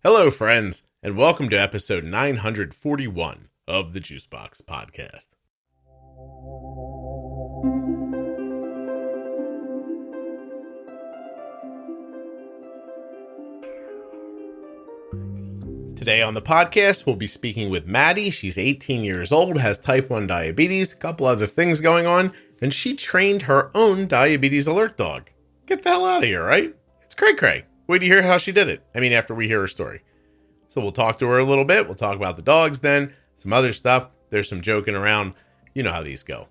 Hello, friends, and welcome to episode 941 of the Juicebox Podcast. Today on the podcast, we'll be speaking with Maddie. She's 18 years old, has type 1 diabetes, a couple other things going on, and she trained her own diabetes alert dog. Get the hell out of here, right? It's cray-cray. Wait to hear how she did it. After we hear her story. So we'll talk to her a little bit. We'll talk about the dogs then, some other stuff. There's some joking around. You know how these go.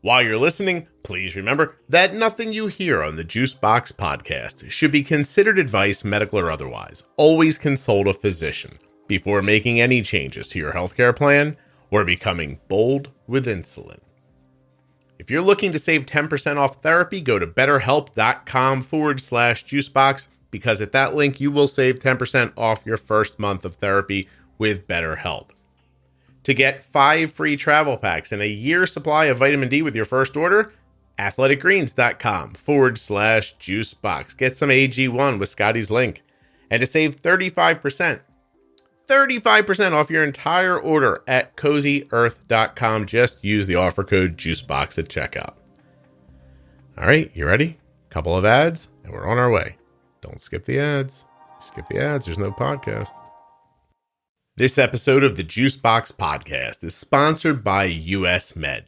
While you're listening, please remember that nothing you hear on the Juicebox Podcast should be considered advice, medical or otherwise. Always consult a physician before making any changes to your healthcare plan or becoming bold with insulin. If you're looking to save 10% off therapy, go to betterhelp.com/juicebox because at that link, you will save 10% off your first month of therapy with BetterHelp. To get 5 free travel packs and a year's supply of vitamin D with your first order, athleticgreens.com/juicebox. Get some AG1 with Scotty's link. And to save 35% off your entire order at CozyEarth.com. Just use the offer code JUICEBOX at checkout. All right, you ready? Couple of ads, and we're on our way. Don't skip the ads. Skip the ads, there's no podcast. This episode of the Juicebox Podcast is sponsored by US Med.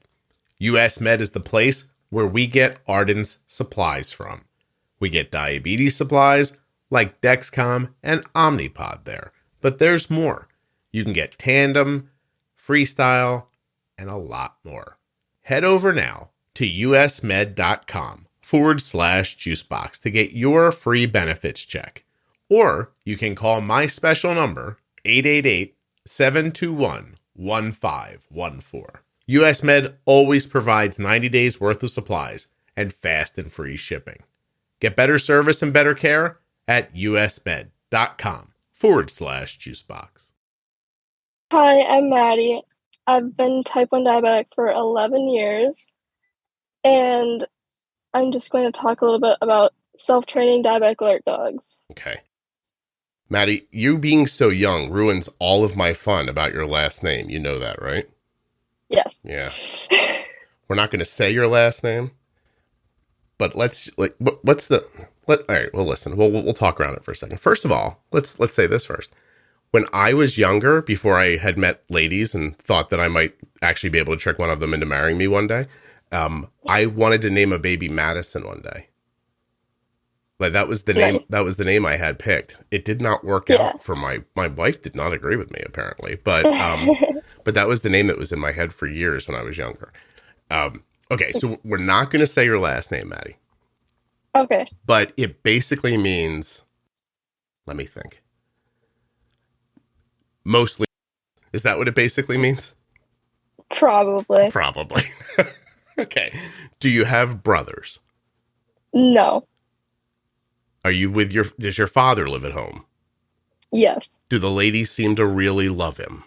US Med is the place where we get Arden's supplies from. We get diabetes supplies like Dexcom and Omnipod there. But there's more. You can get Tandem, Freestyle, and a lot more. Head over now to usmed.com/juicebox to get your free benefits check. Or you can call my special number, 888-721-1514. US Med always provides 90 days worth of supplies and fast and free shipping. Get better service and better care at usmed.com/juicebox. Hi, I'm Maddie. I've been type 1 diabetic for 11 years, and I'm just going to talk a little bit about self-training diabetic alert dogs. Okay. Maddie, you being so young ruins all of my fun about your last name. You know that, right? Yes. Yeah. We're not going to say your last name, but all right, well, listen, we'll talk around it for a second. First of all, let's say this first. When I was younger, before I had met ladies and thought that I might actually be able to trick one of them into marrying me one day, I wanted to name a baby Madison one day. Like that was the name. Nice. That was the name I had picked. It did not work out for my wife. Did not agree with me apparently, but that was the name that was in my head for years when I was younger. Okay, so we're not going to say your last name, Maddie. Okay. But it basically means, let me think. Mostly, is that what it basically means? Probably. Okay. Do you have brothers? No. Are you with does your father live at home? Yes. Do the ladies seem to really love him?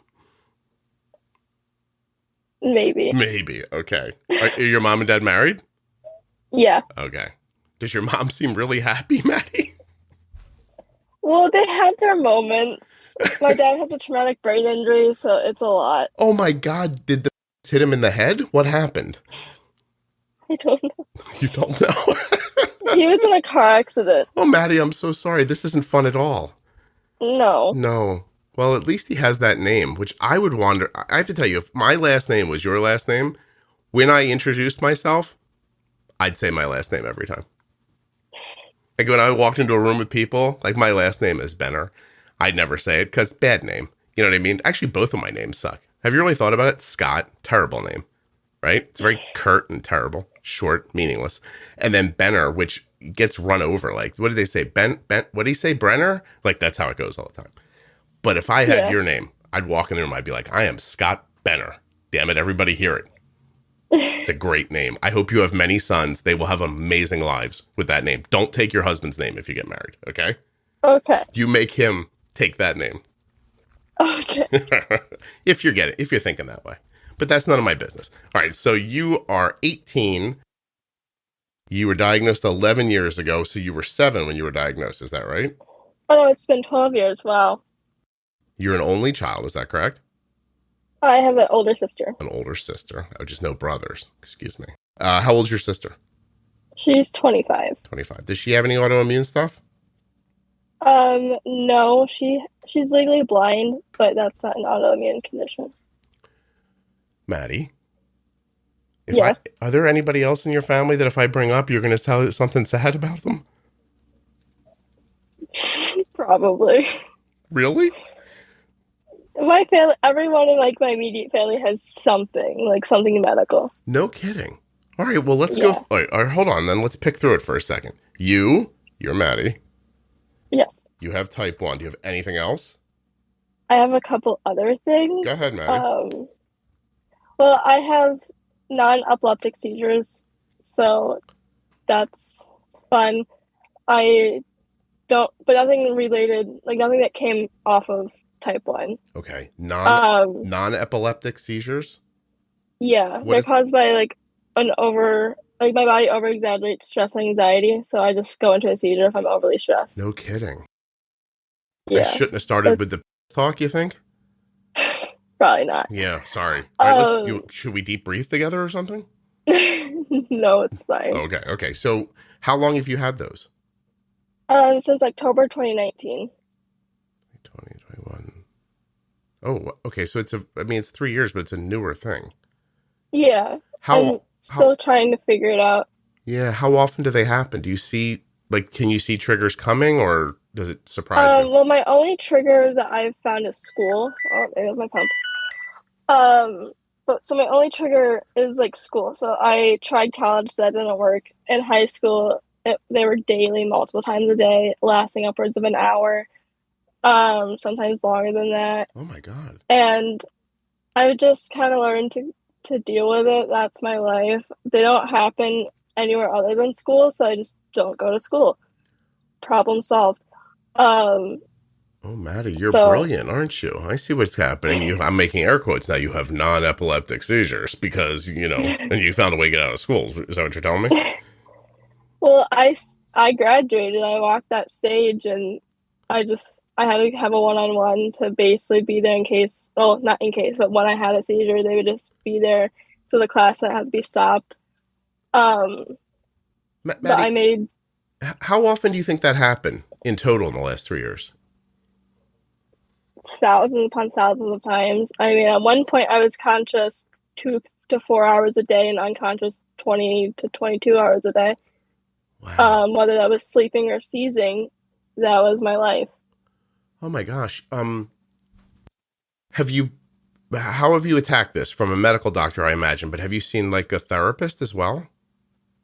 Maybe. Okay. Are your mom and dad married? Yeah. Okay. Does your mom seem really happy, Maddie? Well, they have their moments. My dad has a traumatic brain injury, so it's a lot. Oh my God. Did the hit him in the head? What happened? I don't know. You don't know? He was in a car accident. Oh, Maddie, I'm so sorry. This isn't fun at all. No. Well, at least he has that name, which I would wonder. I have to tell you, if my last name was your last name, when I introduced myself, I'd say my last name every time. Like when I walked into a room with people, like my last name is Benner. I'd never say it because bad name. You know what I mean? Actually, both of my names suck. Have you really thought about it? Scott, terrible name, right? It's very curt and terrible, short, meaningless. And then Benner, which gets run over. Like, what did they say? What did he say? Brenner? Like, that's how it goes all the time. But if I had your name, I'd walk in the room, I'd be like, I am Scott Benner. Damn it, everybody hear it. It's a great name. I hope you have many sons. They will have amazing lives with that name. Don't take your husband's name if you get married, okay? Okay. You make him take that name. Okay. If you're thinking that way. But that's none of my business. All right, so you are 18. You were diagnosed 11 years ago, so you were 7 when you were diagnosed. Is that right? Oh, it's been 12 years. Wow. You're an only child, is that correct? I have an older sister. An older sister. Oh, just no brothers. Excuse me. How old's your sister? She's 25. 25. Does she have any autoimmune stuff? No, she's legally blind, but that's not an autoimmune condition. Maddie? Yes. Are there anybody else in your family that if I bring up, you're going to tell something sad about them? Probably. Really? My family, everyone in like my immediate family has something medical. No kidding. All right, well, let's go. All right, hold on, then. Let's pick through it for a second. You're Maddie. Yes. You have type 1. Do you have anything else? I have a couple other things. Go ahead, Maddie. Well, I have non-epileptic seizures, so that's fun. I don't, but nothing related, like nothing that came off of type 1. Okay. Non-epileptic seizures? Yeah, they're caused by like my body over-exaggerates stress and anxiety, so I just go into a seizure if I'm overly stressed. No kidding. Yeah. I shouldn't have started with the talk, you think? Probably not. Yeah, sorry. All right, should we deep breathe together or something? No, it's fine. Okay. So how long have you had those? Since October 2019. 2021. Oh, okay. So it's 3 years, but it's a newer thing. Yeah. I'm still trying to figure it out. Yeah. How often do they happen? Do you see, can you see triggers coming, or does it surprise you? Well, my only trigger that I've found is school. Oh, there's my pump. So my only trigger is like school. So I tried college, that didn't work. In high school, they were daily, multiple times a day, lasting upwards of an hour. Sometimes longer than that. Oh my God. And I just kind of learned to deal with it. That's my life. They don't happen anywhere other than school, so I just don't go to school. Problem solved. Oh, Maddie, you're brilliant, aren't you? I see what's happening. I'm making air quotes now. You have non-epileptic seizures because, and you found a way to get out of school. Is that what you're telling me? Well, I graduated. I walked that stage, and I had to have a one-on-one to basically be there in case, well, not in case, but when I had a seizure, they would just be there so the class didn't have to be stopped. Maddie, but I made... How often do you think that happened in total in the last 3 years? Thousands upon thousands of times. I mean, at one point I was conscious 2 to 4 hours a day and unconscious 20 to 22 hours a day. Wow. Whether that was sleeping or seizing, that was my life. Oh my gosh. How have you attacked this? From a medical doctor, I imagine, but have you seen like a therapist as well?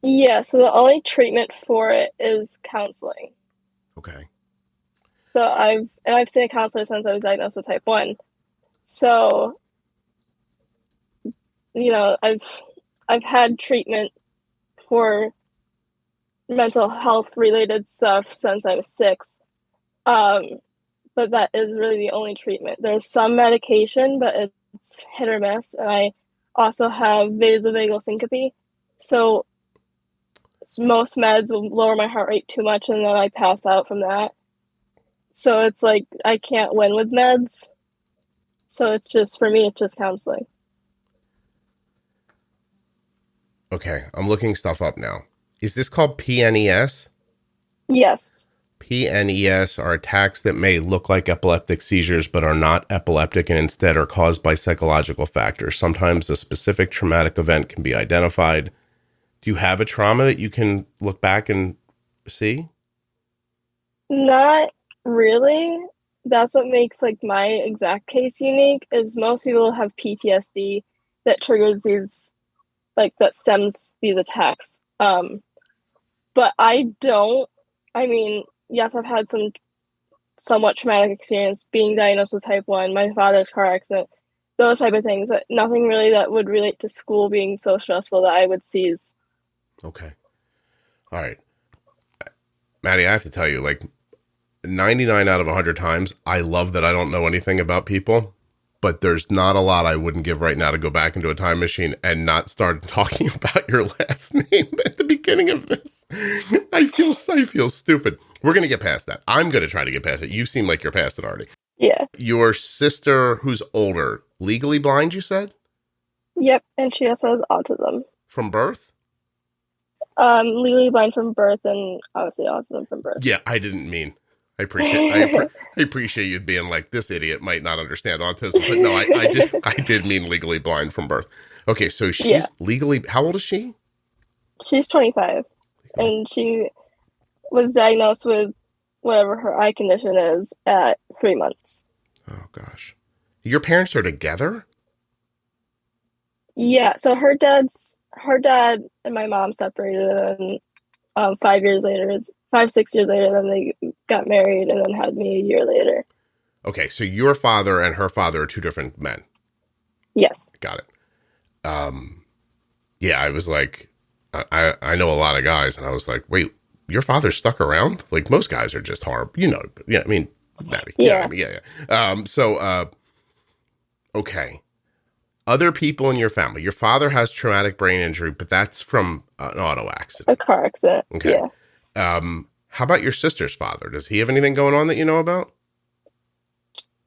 Yeah, so the only treatment for it is counseling. Okay. So I've seen a counselor since I was diagnosed with type 1. So, I've had treatment for mental health related stuff since I was 6. But that is really the only treatment. There's some medication, but it's hit or miss. And I also have vasovagal syncope. So most meds will lower my heart rate too much, and then I pass out from that. So it's like I can't win with meds. So it's just, for me, it's just counseling. Okay, I'm looking stuff up now. Is this called PNES? Yes. PNES are attacks that may look like epileptic seizures but are not epileptic and instead are caused by psychological factors. Sometimes a specific traumatic event can be identified. Do you have a trauma that you can look back and see? Not really. That's what makes like my exact case unique, is most people have PTSD that triggers these, like that stems these attacks. But I don't. I mean, yes, I've had some somewhat traumatic experience being diagnosed with type 1, my father's car accident, those type of things, but nothing really that would relate to school being so stressful that I would seize. Okay. All right. Maddie, I have to tell you, like 99 out of 100 times, I love that I don't know anything about people, but there's not a lot I wouldn't give right now to go back into a time machine and not start talking about your last name at the beginning of this. I feel stupid. We're going to get past that. I'm going to try to get past it. You seem like you're past it already. Yeah. Your sister, who's older, legally blind, you said? Yep, and she also has autism. From birth? Legally blind from birth, and obviously autism from birth. Yeah, I didn't mean. I appreciate you being like, this idiot might not understand autism, but no, I did mean legally blind from birth. Okay, so she's legally, how old is she? She's 25, and she was diagnosed with whatever her eye condition is at 3 months. Oh gosh. Your parents are together? Yeah, so her dad and my mom separated, and 5 years later, 6 years later, then they got married and then had me a year later. Okay, so your father and her father are two different men. Yes. Got it. Yeah, I was like, I know a lot of guys, and I was like, wait, your father stuck around? Like, most guys are just horrible. You know, yeah, I mean, Maddie. Yeah. Yeah. Okay. Other people in your family. Your father has traumatic brain injury, but that's from an auto accident. A car accident. Okay. Yeah. How about your sister's father? Does he have anything going on that you know about?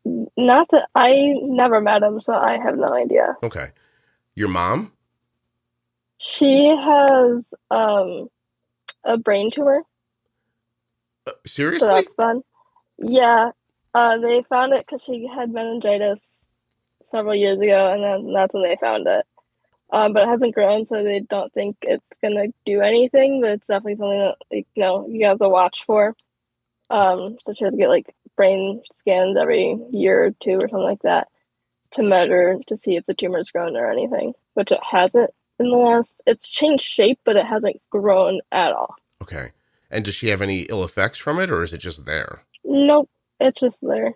Not that I never met him, so I have no idea. Okay. Your mom? She has a brain tumor. Seriously? So that's fun. Yeah. They found it because she had meningitis several years ago, and then that's when they found it. But it hasn't grown, so they don't think it's gonna do anything. But it's definitely something that, like, you have to watch for. So she has to get like brain scans every year or two or something like that to measure to see if the tumor's grown or anything. Which it hasn't in the last. It's changed shape, but it hasn't grown at all. Okay. And does she have any ill effects from it, or is it just there? Nope, it's just there.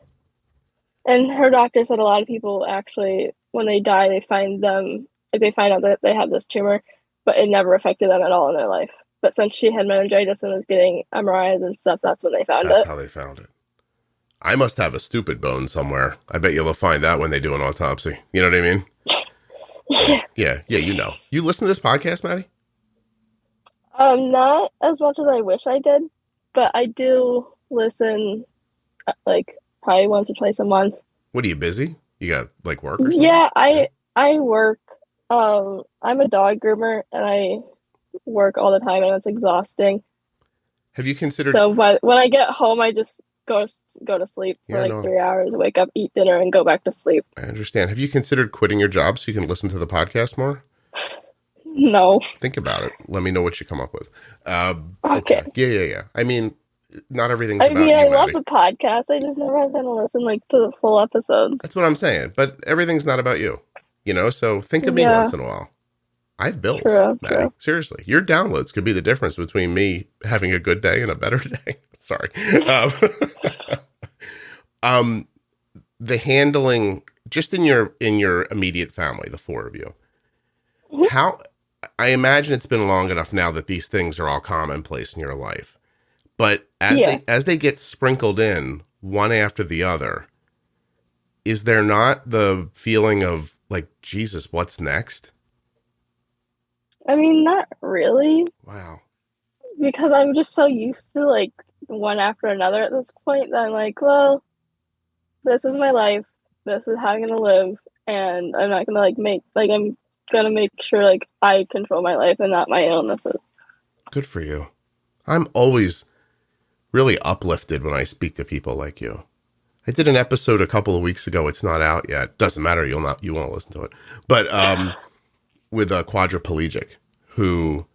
And her doctor said a lot of people actually, when they die, they find out that they have this tumor, but it never affected them at all in their life. But since she had meningitis and was getting MRIs and stuff, that's when they found it. That's how they found it. I must have a stupid bone somewhere. I bet you'll find that when they do an autopsy. You know what I mean? Yeah, you know. You listen to this podcast, Maddie? Not as much as I wish I did, but I do listen, like, probably once or twice a month. What, are you busy? You got, like, work or something? Yeah, I work. I'm a dog groomer, and I work all the time, and it's exhausting. Have you considered... So when I get home, I just go to sleep for 3 hours, wake up, eat dinner, and go back to sleep. I understand. Have you considered quitting your job so you can listen to the podcast more? No. Think about it. Let me know what you come up with. Okay. Yeah. I mean, not everything's I about you, love Maddie. the podcast. I just never have time to listen to the full episodes. That's what I'm saying. But everything's not about you. So think of me once in a while. I have bills, Maddie. True. Seriously. Your downloads could be the difference between me having a good day and a better day. Sorry. The handling, just in your immediate family, the four of you, how... I imagine it's been long enough now that these things are all commonplace in your life. But as they get sprinkled in one after the other, is there not the feeling of like, Jesus, what's next? I mean, not really. Wow. Because I'm just so used to like one after another at this point that I'm like, well, this is my life. This is how I'm going to live. And I'm not going to I'm gonna make sure like I control my life and not my illnesses. Good for you. I'm always really uplifted when I speak to people like you. I did an episode a couple of weeks ago. It's not out yet. Doesn't matter. You won't listen to it. But with a quadriplegic who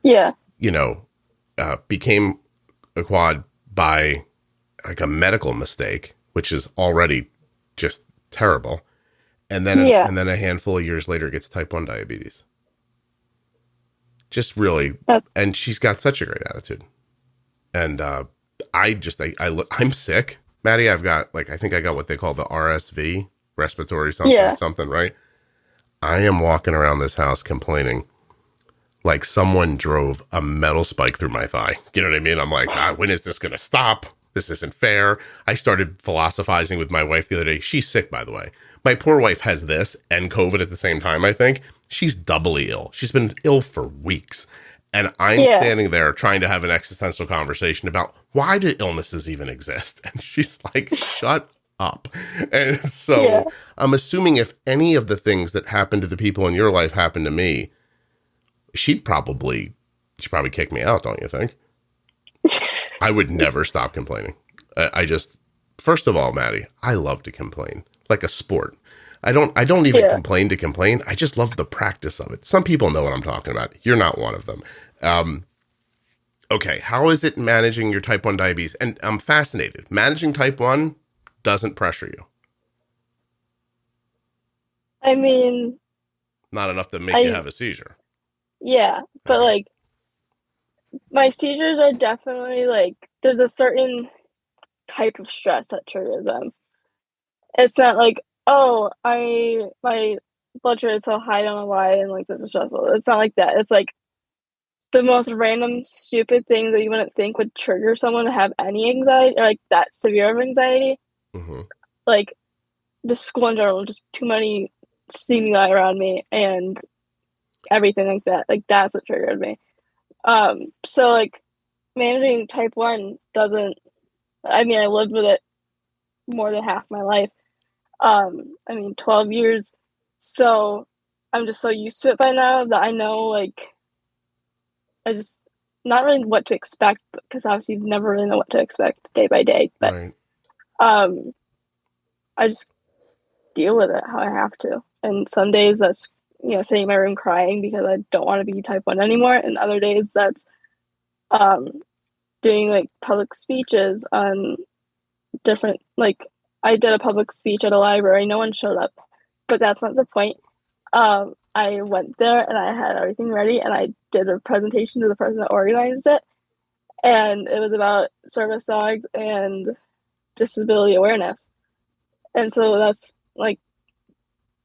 became a quad by like a medical mistake, which is already just terrible. And then a handful of years later gets type 1 diabetes. Just really, and she's got such a great attitude. And I'm sick. Maddie, I've got I think I got what they call the RSV, respiratory something, right? I am walking around this house complaining like someone drove a metal spike through my thigh. You know what I mean? I'm like, when is this going to stop? This isn't fair. I started philosophizing with my wife the other day. She's sick, by the way. My poor wife has this and COVID at the same time, I think. She's doubly ill. She's been ill for weeks. And I'm Yeah. standing there trying to have an existential conversation about why do illnesses even exist? And she's like, shut up. And so Yeah. I'm assuming if any of the things that happened to the people in your life happened to me, she'd probably kick me out, don't you think? I would never stop complaining. I just, first of all, Maddie, I love to complain like a sport. I don't even complain to complain. I just love the practice of it. Some people know what I'm talking about. You're not one of them. Okay. How is it managing your type 1 diabetes? And I'm fascinated. Managing type 1 doesn't pressure you. I mean, Not enough to make you have a seizure. Yeah, but like my seizures are definitely like there's a certain type of stress that triggers them. It's not like, oh, my blood sugar is so high, I don't know why, and like this is stressful. It's not like that. It's like the most random, stupid thing that you wouldn't think would trigger someone to have any anxiety or like that severe of anxiety. Mm-hmm. Like the school in general, just too many stimuli around me and everything like that. Like that's what triggered me. So like managing type 1 doesn't, I mean, I lived with it more than half my life. 12 years. So I'm just so used to it by now that I know, like, I just, not really what to expect, because obviously you never really know what to expect day by day. But, Right. I just deal with it how I have to. And some days that's, sitting in my room crying because I don't want to be type 1 anymore. And other days that's, doing like public speeches on different, like, I did a public speech at a library. No one showed up, but that's not the point. I went there and I had everything ready and I did a presentation to the person that organized it. And it was about service dogs and disability awareness. And so that's like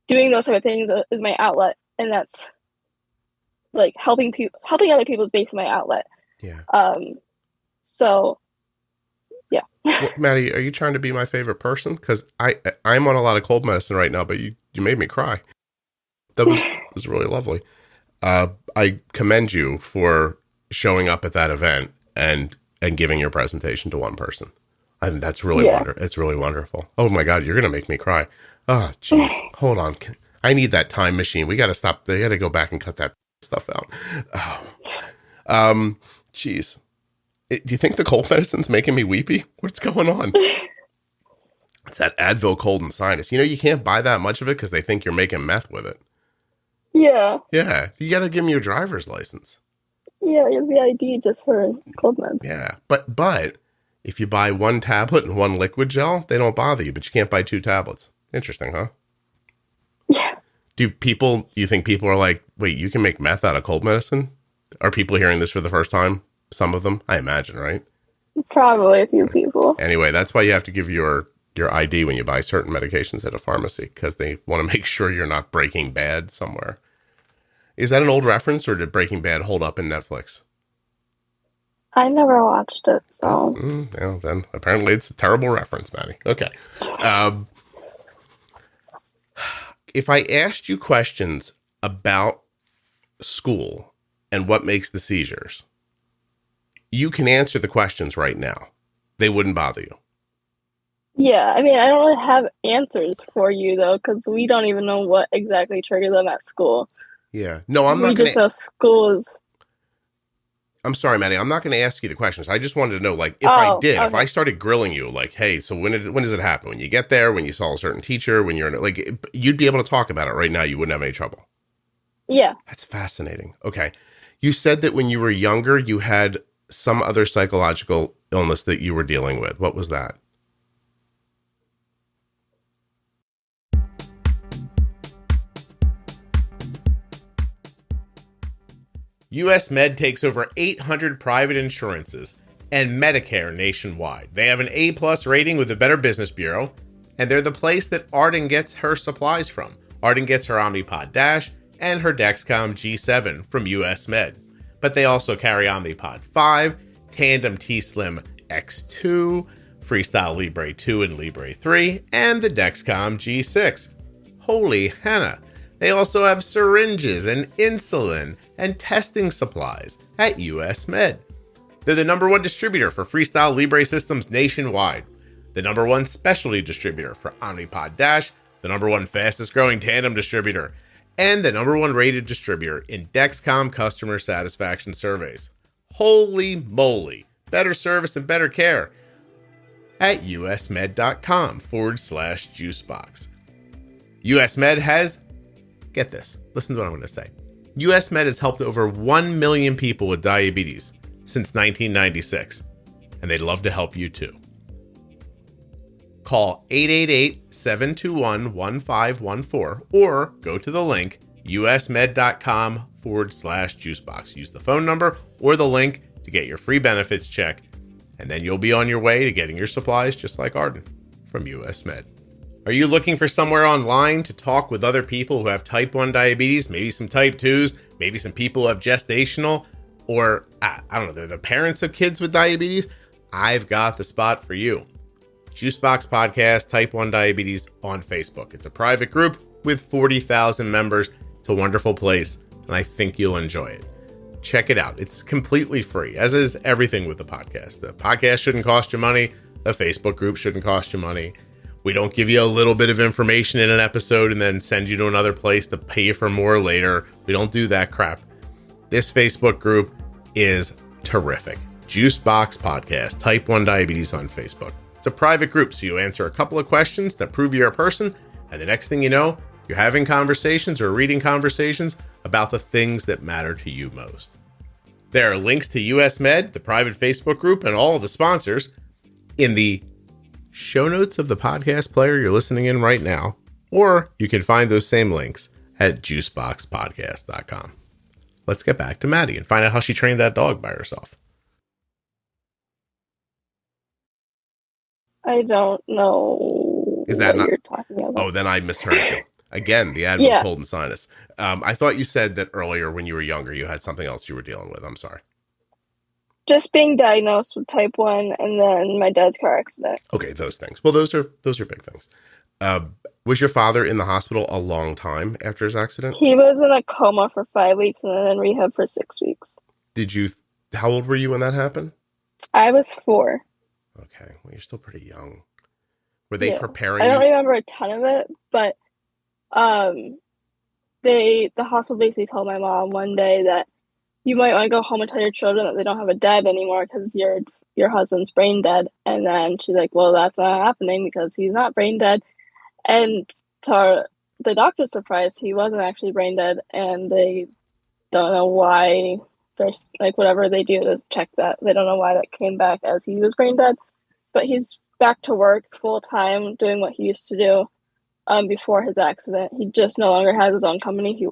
doing those type of things is my outlet. And that's like helping other people is basically my outlet. Yeah. So yeah. Well, Maddie, are you trying to be my favorite person? Because I'm on a lot of cold medicine right now, but you made me cry. That was really lovely. I commend you for showing up at that event and giving your presentation to one person. I think that's really it's really wonderful. Oh my God, you're gonna make me cry. Oh, jeez. Hold on. I need that time machine. We got to stop. They got to go back and cut that stuff out. Oh, jeez. Do you think the cold medicine's making me weepy? What's going on? It's that Advil cold and sinus. You can't buy that much of it because they think you're making meth with it. Yeah. Yeah. You got to give them your driver's license. Yeah, you have the ID just for cold meds. Yeah. But if you buy one tablet and one liquid gel, they don't bother you, but you can't buy 2 tablets. Interesting, huh? Yeah. Do you think people are like, wait, you can make meth out of cold medicine? Are people hearing this for the first time? Some of them, I imagine, right? Probably a few people. Anyway, that's why you have to give your ID when you buy certain medications at a pharmacy, because they want to make sure you're not Breaking Bad somewhere. Is that an old reference, or did Breaking Bad hold up in Netflix? I never watched it, so. Well, then apparently it's a terrible reference, Maddie. Okay. If I asked you questions about school and what makes the seizures, you can answer the questions right now. They wouldn't bother you. Yeah, I mean, I don't really have answers for you, though, because we don't even know what exactly triggered them at school. Yeah. No, I'm not going to... We just know school is... I'm sorry, Maddie. I'm not going to ask you the questions. I just wanted to know, like, if if I started grilling you, like, hey, so when does it happen? When you get there, when you saw a certain teacher, when you're in, like, you'd be able to talk about it right now. You wouldn't have any trouble. Yeah. That's fascinating. Okay. You said that when you were younger, you had some other psychological illness that you were dealing with. What was that? US Med takes over 800 private insurances and Medicare nationwide. They have an A+ rating with the Better Business Bureau, and they're the place that Arden gets her supplies from. Arden gets her Omnipod DASH and her Dexcom G7 from US Med. But they also carry Omnipod 5, Tandem T-Slim X2, Freestyle Libre 2 and Libre 3, and the Dexcom G6. Holy henna. They also have syringes and insulin and testing supplies at US Med. They're the #1 distributor for Freestyle Libre systems nationwide, the #1 specialty distributor for Omnipod DASH, the #1 fastest growing tandem distributor, and the #1 rated distributor in Dexcom customer satisfaction surveys. Holy moly, better service and better care at usmed.com/juicebox. US Med has, get this, listen to what I'm going to say. US Med has helped over 1 million people with diabetes since 1996, and they'd love to help you too. Call 888-721-1514 or go to the link usmed.com/juicebox. Use the phone number or the link to get your free benefits check, and then you'll be on your way to getting your supplies just like Arden from US Med. Are you looking for somewhere online to talk with other people who have type 1 diabetes, maybe some type 2s, maybe some people who have gestational, or I don't know, they're the parents of kids with diabetes? I've got the spot for you. Juicebox Podcast, Type 1 Diabetes on Facebook. It's a private group with 40,000 members. It's a wonderful place, and I think you'll enjoy it. Check it out. It's completely free, as is everything with the podcast. The podcast shouldn't cost you money. The Facebook group shouldn't cost you money. We don't give you a little bit of information in an episode and then send you to another place to pay for more later. We don't do that crap. This Facebook group is terrific. Juicebox Podcast, Type 1 Diabetes on Facebook. It's a private group, so you answer a couple of questions to prove you're a person, and the next thing you know, you're having conversations or reading conversations about the things that matter to you most. There are links to US Med, the private Facebook group, and all of the sponsors in the show notes of the podcast player you're listening in right now, or you can find those same links at juiceboxpodcast.com. Let's get back to Maddie and find out how she trained that dog by herself. I don't know Is that what not? you're talking about. Oh, then I misheard you. Again, the Advil cold and sinus. I thought you said that earlier when you were younger, you had something else you were dealing with. I'm sorry. Just being diagnosed with type 1 and then my dad's car accident. Okay, those things. Well, those are big things. Was your father in the hospital a long time after his accident? He was in a coma for 5 weeks and then in rehab for 6 weeks. How old were you when that happened? I was 4. Okay, well, you're still pretty young. Were they preparing I don't you? remember a ton of it, but the hospital basically told my mom one day that you might want to go home and tell your children that they don't have a dad anymore because your husband's brain dead. And then she's like, well, that's not happening because he's not brain dead. And to the doctor's surprise, he wasn't actually brain dead, and they don't know why. There's like whatever they do to check that, they don't know why that came back as he was brain dead. But he's back to work full time doing what he used to do before his accident. He just no longer has his own company. He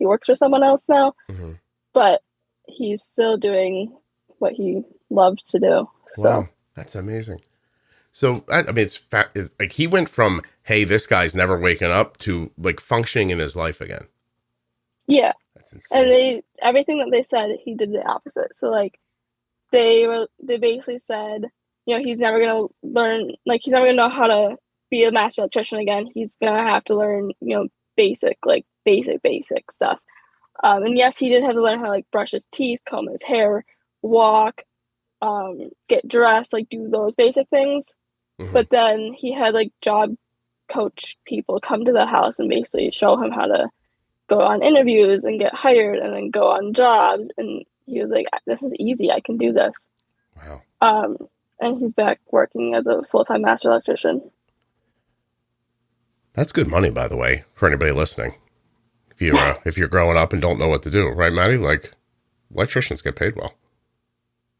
works for someone else now, but he's still doing what he loved to do. So. Wow, that's amazing. So I mean, it's like he went from, hey, this guy's never waking up, to like functioning in his life again. Yeah. That's insane. And everything that they said, he did the opposite. So like they basically said, he's never gonna learn, like he's never gonna know how to be a master electrician again. He's gonna have to learn, basic stuff. And yes, he did have to learn how to like brush his teeth, comb his hair, walk, get dressed, like do those basic things. But then he had like job coach people come to the house and basically show him how to go on interviews and get hired and then go on jobs. And he was like, this is easy. I can do this. Wow. And he's back working as a full-time master electrician. That's good money, by the way, for anybody listening. If you're growing up and don't know what to do, right, Maddie? Like, electricians get paid well.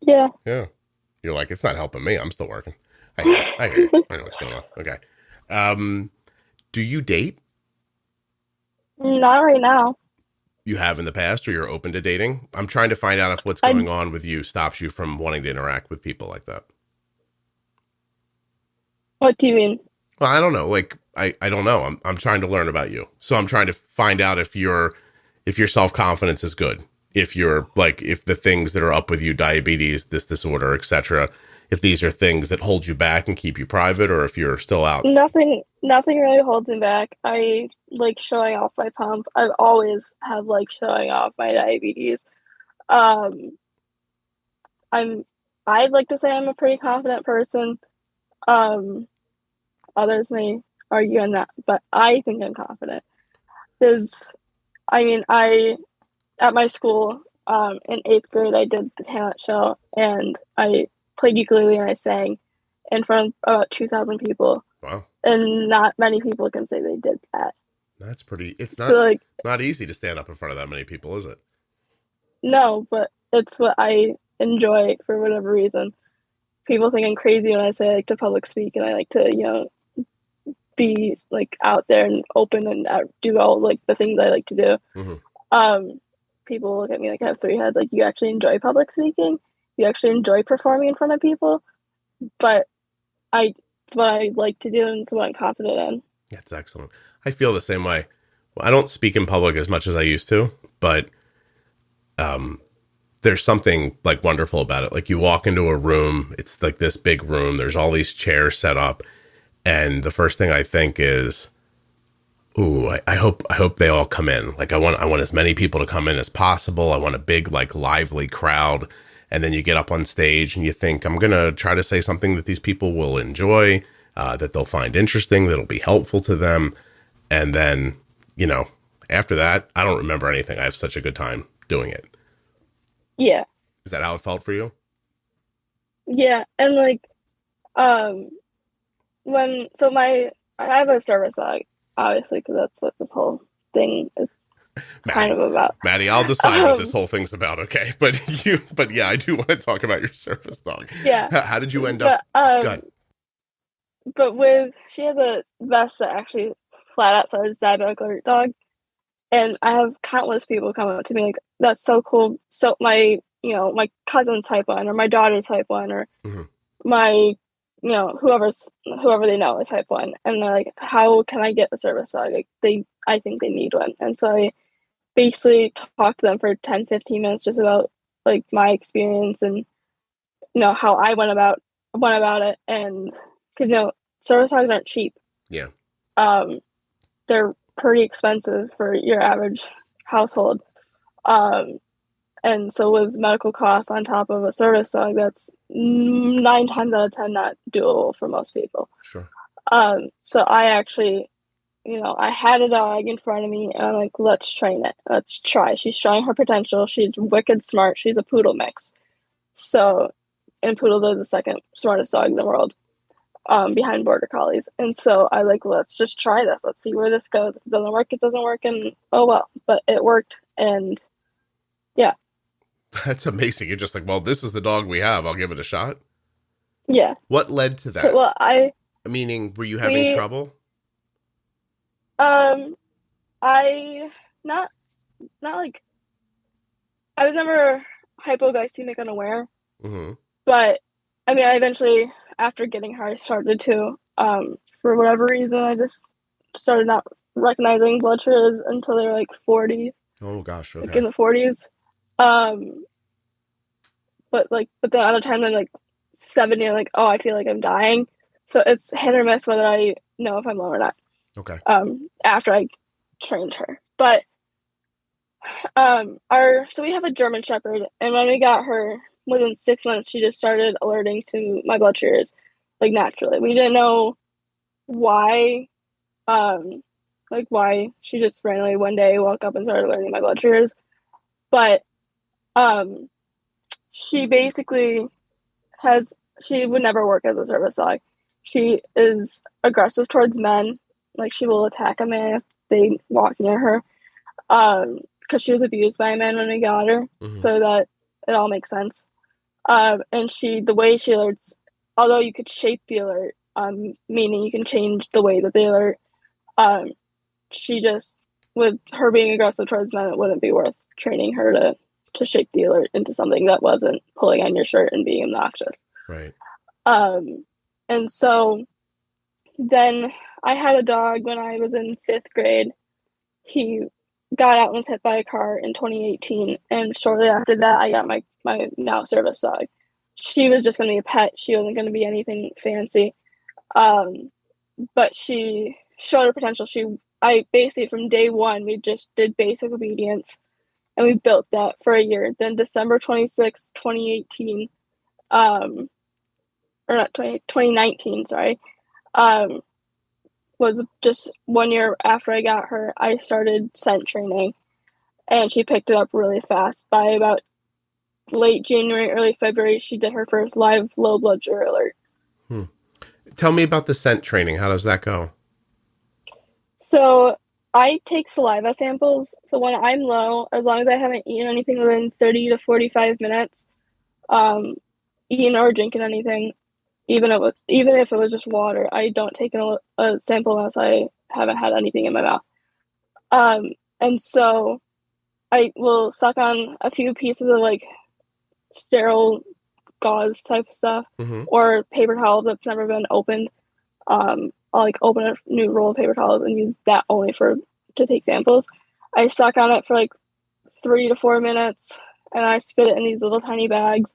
Yeah. Yeah. You're like, it's not helping me. I'm still working. I hear you. I know what's going on. Okay. Do you date? Not right now. You have in the past, or you're open to dating? I'm trying to find out if what's going on with you stops you from wanting to interact with people like that. What do you mean? Well, I don't know. Like, I don't know. I'm trying to learn about you. So I'm trying to find out if your self-confidence is good. If you're like, if the things that are up with you, diabetes, this disorder, etc., if these are things that hold you back and keep you private, or if you're still out. Nothing really holds me back. I like showing off my pump. I've always have liked showing off my diabetes. Um, I'd like to say I'm a pretty confident person. Um, Others may argue on that, but I think I'm confident. There's, I mean, at my school, in 8th grade, I did the talent show and I played ukulele and I sang in front of about 2,000 people. Wow. And not many people can say they did that. That's pretty, it's So, like, not easy to stand up in front of that many people, is it? no, but it's what I enjoy for whatever reason. People think I'm crazy when I say I like to public speak and I like to, be like out there and open and do all like the things I like to do. Mm-hmm. People look at me like I have 3 heads. Like, you actually enjoy public speaking? You actually enjoy performing in front of people? But it's what I like to do and it's what I'm confident in. That's excellent. I feel the same way. Well, I don't speak in public as much as I used to, but there's something like wonderful about it. Like, you walk into a room, it's like this big room, there's all these chairs set up, and the first thing I think is, ooh, I hope they all come in. Like, I want as many people to come in as possible. I want a big, like, lively crowd. And then you get up on stage and you think, I'm going to try to say something that these people will enjoy, that they'll find interesting, that'll be helpful to them. And then, after that, I don't remember anything. I have such a good time doing it. Yeah. Is that how it felt for you? Yeah. And like, I have a service dog, obviously, because that's what this whole thing is kind of about. Maddie, I'll decide what this whole thing's about, okay? But yeah, I do want to talk about your service dog. Yeah. How did you end up? But she has a vest that actually flat out says diabetic alert dog, and I have countless people come up to me like, "That's so cool." So my cousin's type 1, or my daughter's type 1, or mm-hmm. my whoever they know is type 1, and they're like, how can I get a service dog? Like, I think they need one. And so I basically talked to them for 10-15 minutes just about like my experience and how I went about it. And because service dogs aren't cheap. Yeah. They're pretty expensive for your average household. And so with medical costs on top of a service dog, that's 9 times out of 10 not doable for most people. Sure. So I actually, I had a dog in front of me and I'm like, let's train it. Let's try. She's showing her potential. She's wicked smart. She's a poodle mix. And poodles are the second smartest dog in the world, behind border collies. And so I like, let's just try this. Let's see where this goes. If it doesn't work, it doesn't work. And oh well, but it worked. And yeah. That's amazing. You're just like, well, this is the dog we have. I'll give it a shot. Yeah. What led to that? Well, meaning, were you having trouble? I not like, I was never hypoglycemic unaware. Mm-hmm. But I mean, I eventually, after getting her, I started to, for whatever reason, I just started not recognizing blood sugars until they were like 40. Oh gosh, okay. Like in the 40s. But then other times I'm like 70, and like, oh, I feel like I'm dying. So it's hit or miss whether I know if I'm low or not. Okay. After I trained her. But so we have a German Shepherd, and when we got her, within 6 months, she just started alerting to my blood sugars, like, naturally. We didn't know why, why she just randomly one day woke up and started alerting my blood sugars. But she basically she would never work as a service dog. She is aggressive towards men. Like, she will attack a man if they walk near her. Because she was abused by a man when we got her. Mm-hmm. So that it all makes sense. And the way she alerts, although you could shape the alert, meaning you can change the way that they alert, she just, with her being aggressive towards men, it wouldn't be worth training her to shape the alert into something that wasn't pulling on your shirt and being obnoxious. Right. And so then I had a dog when I was in 5th grade. He got out and was hit by a car in 2018, and shortly after that, I got my now service dog. she was just going to be a pet. She wasn't going to be anything fancy. But she showed her potential. I basically, from day one, we just did basic obedience, and we built that for a year. Then December 26th, 2018, or not 2019, sorry, was just 1 year after I got her, I started scent training, and she picked it up really fast. By about late January, early February, she did her first live low blood sugar alert. Tell me about the scent training. How does that go? So I take saliva samples. So when I'm low, as long as I haven't eaten anything within 30 to 45 minutes, eating or drinking anything, even if it was just water, I don't take a sample unless I haven't had anything in my mouth. And so I will suck on a few pieces of like sterile gauze type stuff, or paper towel that's never been opened. I'll like open a new roll of paper towels and use that only to take samples. I suck on it for like 3 to 4 minutes, and I spit it in these little tiny bags,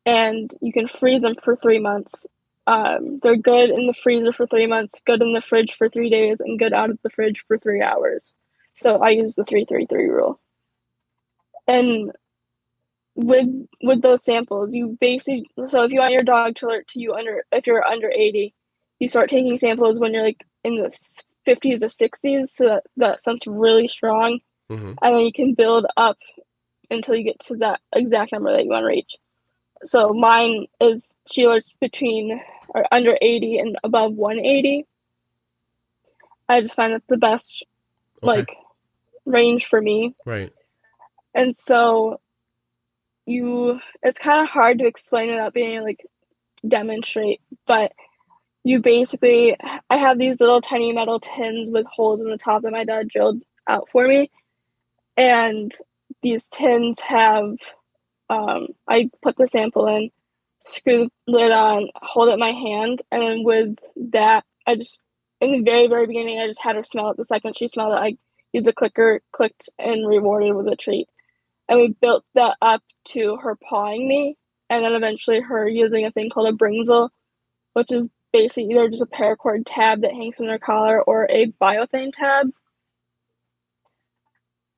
and you can freeze them for 3 months. They're good in the freezer for 3 months, good in the fridge for 3 days, and good out of the fridge for 3 hours. So I use the 3-3-3 rule. And with those samples, so if you want your dog to alert to you if you're under 80, you start taking samples when you're like in the 50s to 60s, so that scent's really strong, and then you can build up until you get to that exact number that you want to reach. So mine is, she alerts between or under 80 and above 180. I just find that's the best like range for me. Right. And so it's kind of hard to explain without being like demonstrate, but I have these little tiny metal tins with holes in the top that my dad drilled out for me, and these tins have I put the sample in, screw the lid on, hold it in my hand, and then with that, in the very, very beginning, I just had her smell it. The second she smelled it, I used a clicker, clicked, and rewarded with a treat. And we built that up to her pawing me, and then eventually her using a thing called a bringsel, which is basically either just a paracord tab that hangs from her collar or a biothane tab.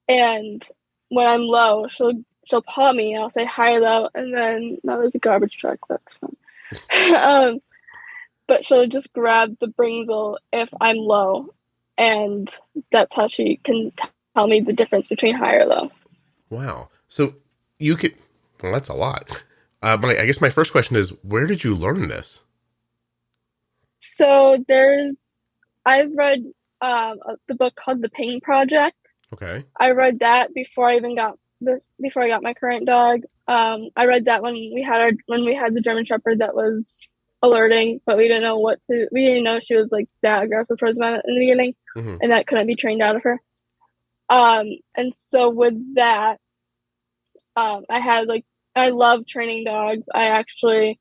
And when I'm low, she'll paw me, and I'll say hi low, and then now there's a garbage truck. That's fun. But she'll just grab the bringsel if I'm low, and that's how she can tell me the difference between high or low. Wow. So you could, well, that's a lot. But I guess my first question is, where did you learn this? So I've read the book called The Ping Project. Okay. I read that before I got my current dog. I read that when we had the German Shepherd that was alerting, but we didn't know she was like that aggressive towards men in the beginning, and that couldn't be trained out of her. And so with that, I love training dogs. I actually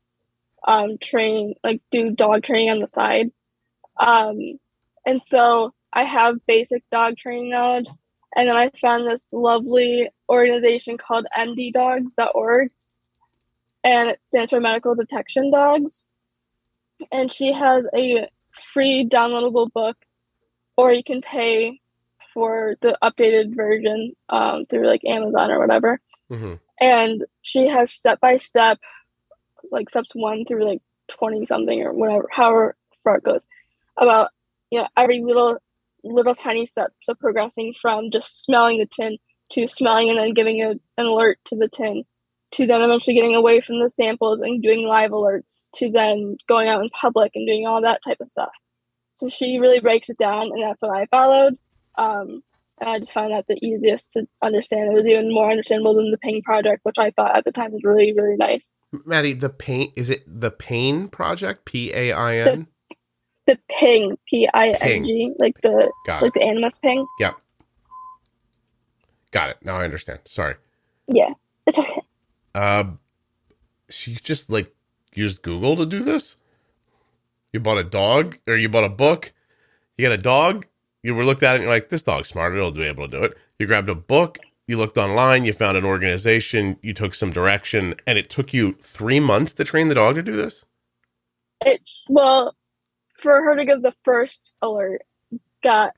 do dog training on the side. And so I have basic dog training knowledge. And then I found this lovely organization called mddogs.org, and it stands for Medical Detection Dogs. And she has a free downloadable book, or you can pay for the updated version through like Amazon or whatever. And she has step-by-step, like steps 1 through like 20 something or whatever, however far it goes, about every little tiny steps of progressing from just smelling the tin to smelling and then giving an alert to the tin, to then eventually getting away from the samples and doing live alerts, to then going out in public and doing all that type of stuff. So she really breaks it down, and that's what I followed. And I just found that the easiest to understand. It was even more understandable than the Ping Project, which I thought at the time was really, really nice. Maddie, is it the Pain Project? PAIN? The Ping, PING, like the animus ping. Yeah. Got it. Now I understand. Sorry. Yeah, it's okay. She just used Google to do this? You bought a dog, or you bought a book, you got a dog, you were looked at it and you're like, this dog's smart, it'll be able to do it. You grabbed a book, you looked online, you found an organization, you took some direction, and it took you 3 months to train the dog to do this? Well, for her to give the first alert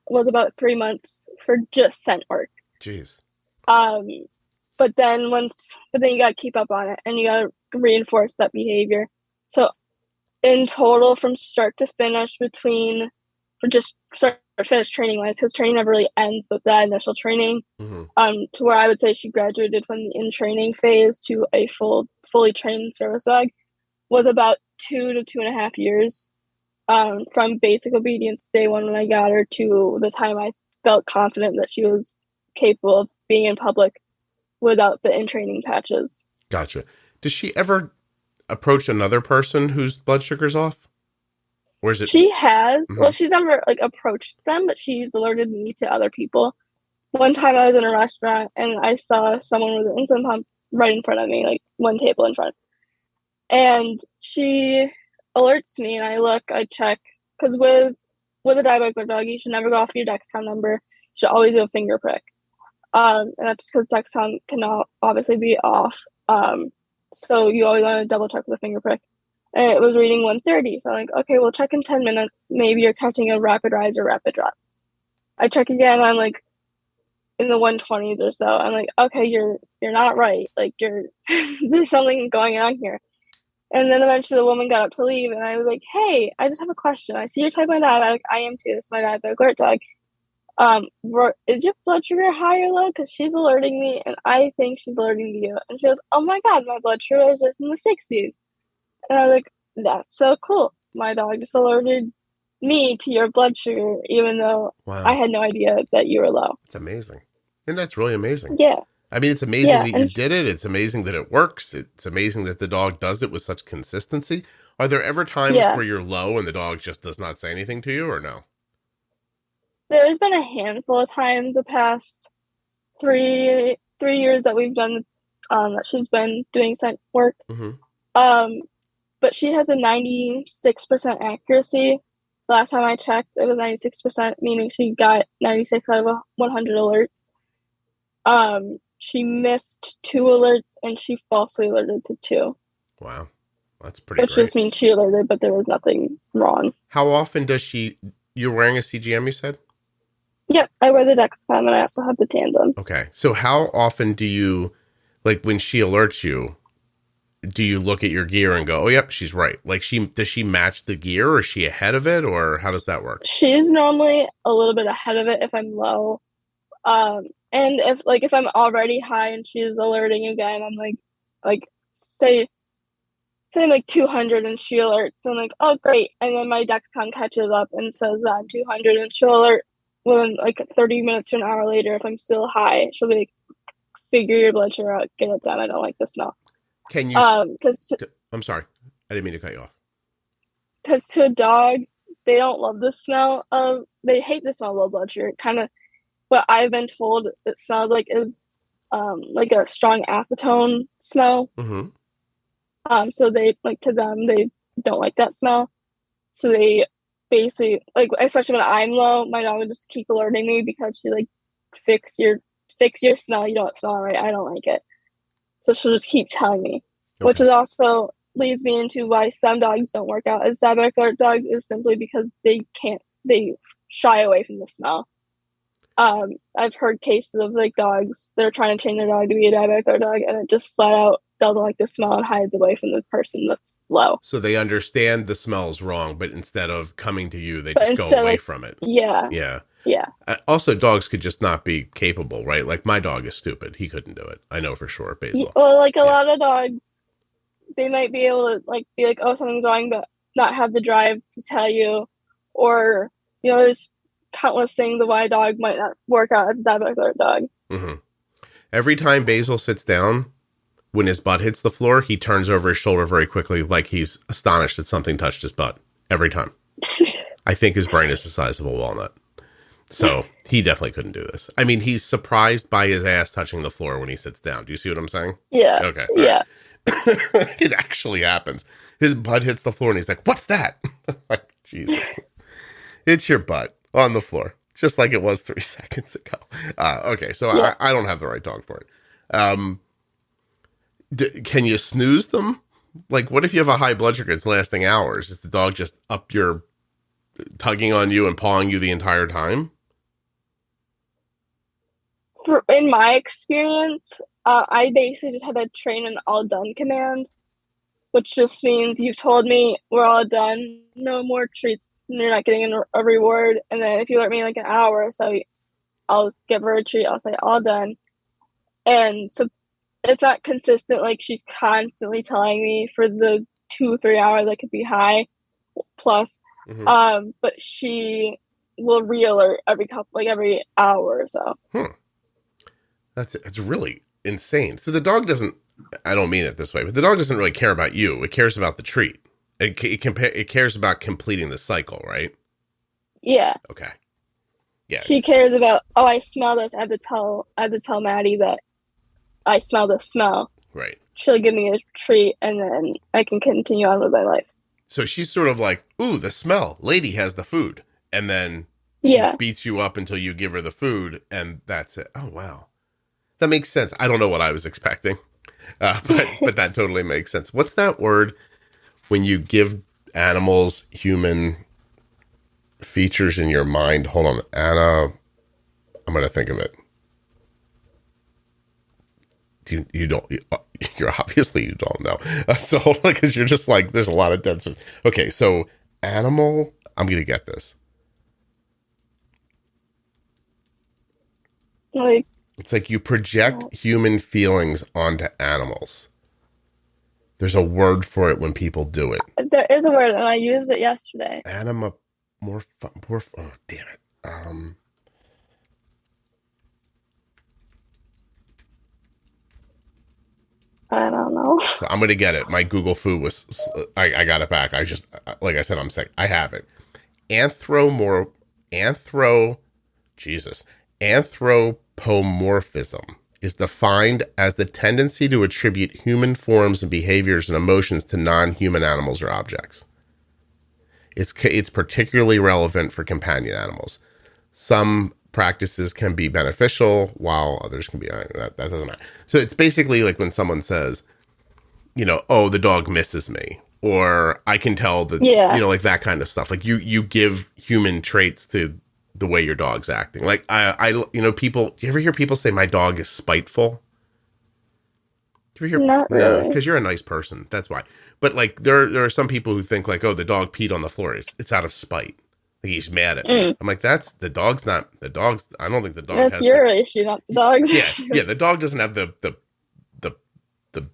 was about 3 months for just scent work. Jeez. But then you gotta keep up on it and you gotta reinforce that behavior. So in total, from start to finish, for just start to finish training wise, because training never really ends with that initial training. To where I would say she graduated from the in training phase to a fully trained service dog, was about 2 to 2.5 years. From basic obedience day one when I got her to the time I felt confident that she was capable of being in public without the in-training patches. Gotcha. Does she ever approach another person whose blood sugar's off? Or is it? She has. Well, she's never approached them, but she's alerted me to other people. One time I was in a restaurant and I saw someone with an insulin pump right in front of me, one table in front. And she alerts me and I look, I check, because with a diabetic dog, you should never go off your Dexcom number. You should always do a finger prick. And that's because Dexcom can obviously be off. So you always want to double check with a finger prick. And it was reading 130. So I'm like, okay, we'll check in 10 minutes. Maybe you're catching a rapid rise or rapid drop. I check again. I'm in the 120s or so. I'm like, okay, you're not right. There's something going on here. And then eventually the woman got up to leave, and I was like, hey, I just have a question. I see you're type 1 diabetic. I am too. This is my diabetic alert dog. Is your blood sugar high or low? Because she's alerting me, and I think she's alerting you. And she goes, oh my God, my blood sugar is just in the 60s. And I was like, that's so cool. My dog just alerted me to your blood sugar, even though I had no idea that you were low. It's amazing. And that's really amazing. Yeah. I mean, it's amazing that you did it. It's amazing that it works. It's amazing that the dog does it with such consistency. Are there ever times where you're low and the dog just does not say anything to you, or no? There's been a handful of times the past three years that we've done that she's been doing scent work. But she has a 96% accuracy. Last time I checked, it was 96%, meaning she got 96 out of 100 alerts. She missed 2 alerts and she falsely alerted to 2. Wow. That's pretty Which just means she alerted, but there was nothing wrong. How often does you're wearing a CGM, you said? Yep, I wear the Dexcom and I also have the tandem. Okay. So how often do you, when she alerts you, do you look at your gear and go, oh, yep, she's right? Does she match the gear, or is she ahead of it, or how does that work? She's normally a little bit ahead of it if I'm low. And if I'm already high and she's alerting again, I'm say I'm 200 and she alerts. So I'm like, oh, great. And then my Dexcom catches up and says that I'm 200 and she'll alert within 30 minutes to an hour later. If I'm still high, she'll be like, figure your blood sugar out, get it done. I don't like the smell. Can you? I'm sorry. I didn't mean to cut you off. Because to a dog, they don't love the smell of, they hate the smell of low blood sugar. Kind of what I've been told it smells like is a strong acetone smell. So they, to them, they don't like that smell. So they basically, especially when I'm low, my dog would just keep alerting me because she's like, fix your smell. You don't smell right. I don't like it. So she'll just keep telling me, which is also leads me into why some dogs don't work out as diabetic alert dogs, is simply because they shy away from the smell. I've heard cases of dogs that are trying to train their dog to be a diabetic alert dog, and it just flat out doesn't like the smell and hides away from the person that's low. So they understand the smell's wrong, but instead of coming to you, they just go away from it. Yeah. Also, dogs could just not be capable, right? My dog is stupid. He couldn't do it. I know for sure. Basil. Well, a lot of dogs, they might be able to be like, oh, something's wrong, but not have the drive to tell you. Or, there's countless things of why a dog might not work out as a diabetic alert dog. Every time Basil sits down, when his butt hits the floor, he turns over his shoulder very quickly, like he's astonished that something touched his butt. Every time. I think his brain is the size of a walnut. So he definitely couldn't do this. I mean, he's surprised by his ass touching the floor when he sits down. Do you see what I'm saying? Yeah. Okay. Yeah. Right. It actually happens. His butt hits the floor and he's like, what's that? Jesus. It's your butt on the floor. just like it was 3 seconds ago. Okay, so Yeah. I don't have the right dog for it. Can you snooze them? Like, what if you have a high blood sugar that's lasting hours? Is the dog just up your tugging on you and pawing you the entire time? In my experience, I basically just had to train an all done command, which just means you've told me we're all done, no more treats, you're not getting a reward. And then if you let me like an hour or so, I'll give her a treat. I'll say all done. And so it's not consistent. Like she's constantly telling me for the 2-3 hours I could be high plus. But she will re-alert every hour or so. It's really insane. So the dog doesn't, I don't mean it this way, but the dog doesn't really care about you. It cares about the treat. It cares about completing the cycle, right? Yeah. Okay. Yeah. She cares about, oh, I smell this. I have to tell Maddie that I smell the smell. Right. She'll give me a treat and then I can continue on with my life. So she's sort of like, ooh, the smell. Lady has the food. And then she beats you up until you give her the food and that's it. Oh, wow. That makes sense. I don't know what I was expecting, but that totally makes sense. What's that word when you give animals human features in your mind? Hold on, Anna. I'm going to think of it. You're obviously you don't know. So hold on, because you're just like, there's a lot of dead space. Okay, so animal, I'm going to get this. It's like you project human feelings onto animals. There's a word for it when people do it. There is a word, and I used it yesterday. Oh, damn it. I don't know. So I'm going to get it. My Google food was, I got it back. I just, like I said, I'm sick. I have it. Anthropomorphism is defined as the tendency to attribute human forms and behaviors and emotions to non-human animals or objects. It's particularly relevant for companion animals. Some practices can be beneficial, while others can be, that doesn't matter. So it's basically like when someone says, oh, the dog misses me, or I can tell that, like that kind of stuff. Like you give human traits to the way your dog's acting. Like people, you ever hear people say my dog is spiteful? Do you ever hear? Not really. No, because you're a nice person. That's why. But like there are some people who think like, oh, the dog peed on the floor. It's out of spite. Like he's mad at me. I'm like, that's the dog's not the dog's. I don't think the dog That's has your issue, not the dog's issue. Yeah. The dog doesn't have the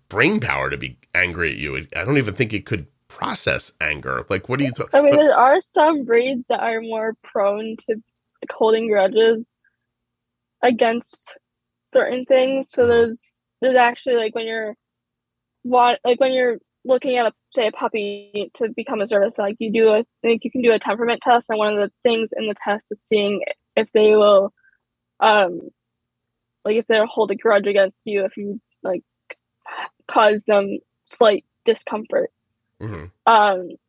brain power to be angry at you. I don't even think it could process anger. Like, what are you talking? I mean, there are some breeds that are more prone to like, holding grudges against certain things. So there's actually like when you're looking at a puppy to become a service, like you can do a temperament test, and one of the things in the test is seeing if they will if they'll hold a grudge against you if you like cause some slight discomfort.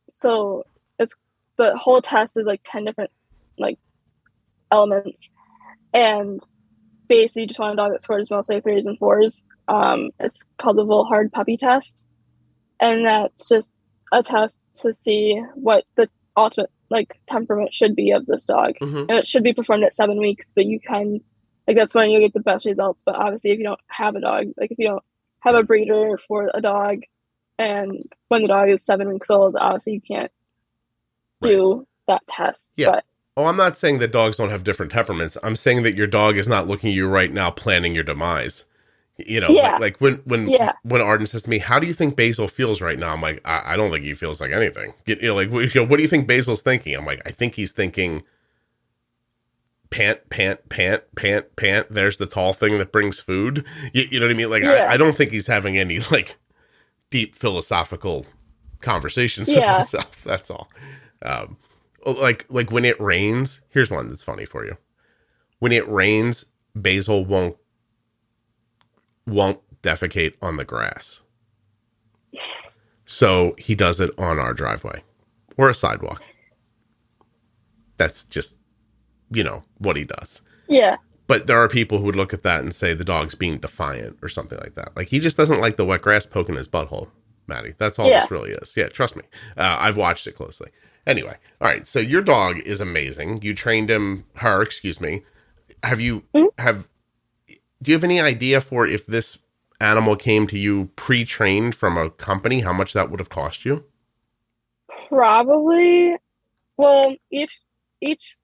So it's the whole test is like 10 different like elements, and basically you just want a dog that scores mostly 3s and 4s. It's called the Volhard puppy test, and that's just a test to see what the ultimate like temperament should be of this dog. And it should be performed at 7 weeks, but you can that's when you get the best results. But obviously if you don't have a dog, like if you don't have a breeder for a dog, and when the dog is 7 weeks old, obviously you can't do that test. But I'm not saying that dogs don't have different temperaments. I'm saying that your dog is not looking at you right now planning your demise. Like when Arden says to me, how do you think Basil feels right now? I'm like, I don't think he feels like anything. What do you think Basil's thinking? I'm like, I think he's thinking pant, pant, pant, pant, pant. There's the tall thing that brings food. You know what I mean? Like, I don't think he's having any like deep philosophical conversations with himself. That's all. Like when it rains, here's one that's funny for you. When it rains, Basil won't defecate on the grass. So he does it on our driveway or a sidewalk. That's just what he does. Yeah. But there are people who would look at that and say the dog's being defiant or something like that. Like, he just doesn't like the wet grass poking his butthole, Maddie. That's all this really is. Yeah, trust me. I've watched it closely. Anyway, all right. So your dog is amazing. You trained her, excuse me. Do you have any idea for if this animal came to you pre-trained from a company, how much that would have cost you? Probably. Well, each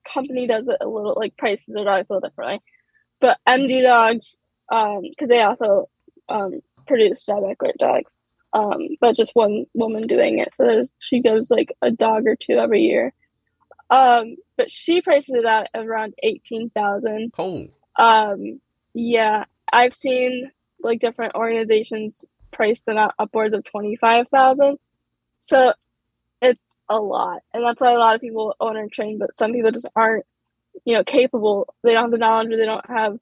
company does it a little, like, prices their dogs a little differently. But MD dogs, because they also produce diabetic alert dogs, but just one woman doing it. So she gives like a dog or two every year. But she prices it out at around 18,000. Oh. Yeah, I've seen like different organizations price them out upwards of 25,000. So it's a lot, and that's why a lot of people own and train, but some people just aren't, capable. They don't have the knowledge, or they don't have,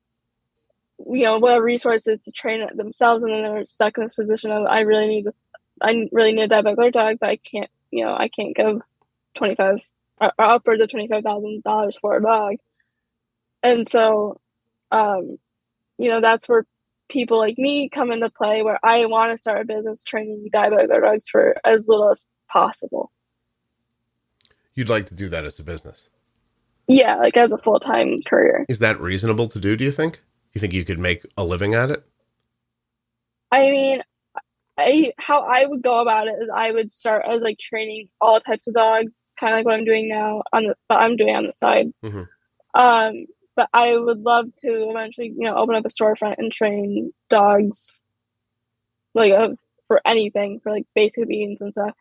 what resources to train it themselves, and then they're stuck in this position of, I really need a diabetic alert dog, but I can't give 25 or upwards of $25,000 for a dog. And so, that's where people like me come into play, where I want to start a business training diabetic alert dogs for as little as possible. You'd like to do that as a business? Yeah, like as a full-time career. Is that reasonable to do, do you think? Do you think you could make a living at it? I mean, how I would go about it is I would start as like training all types of dogs, kind of like what I'm doing now but I'm doing on the side. Mm-hmm. But I would love to eventually, open up a storefront and train dogs, like for anything, for like basic beans and stuff,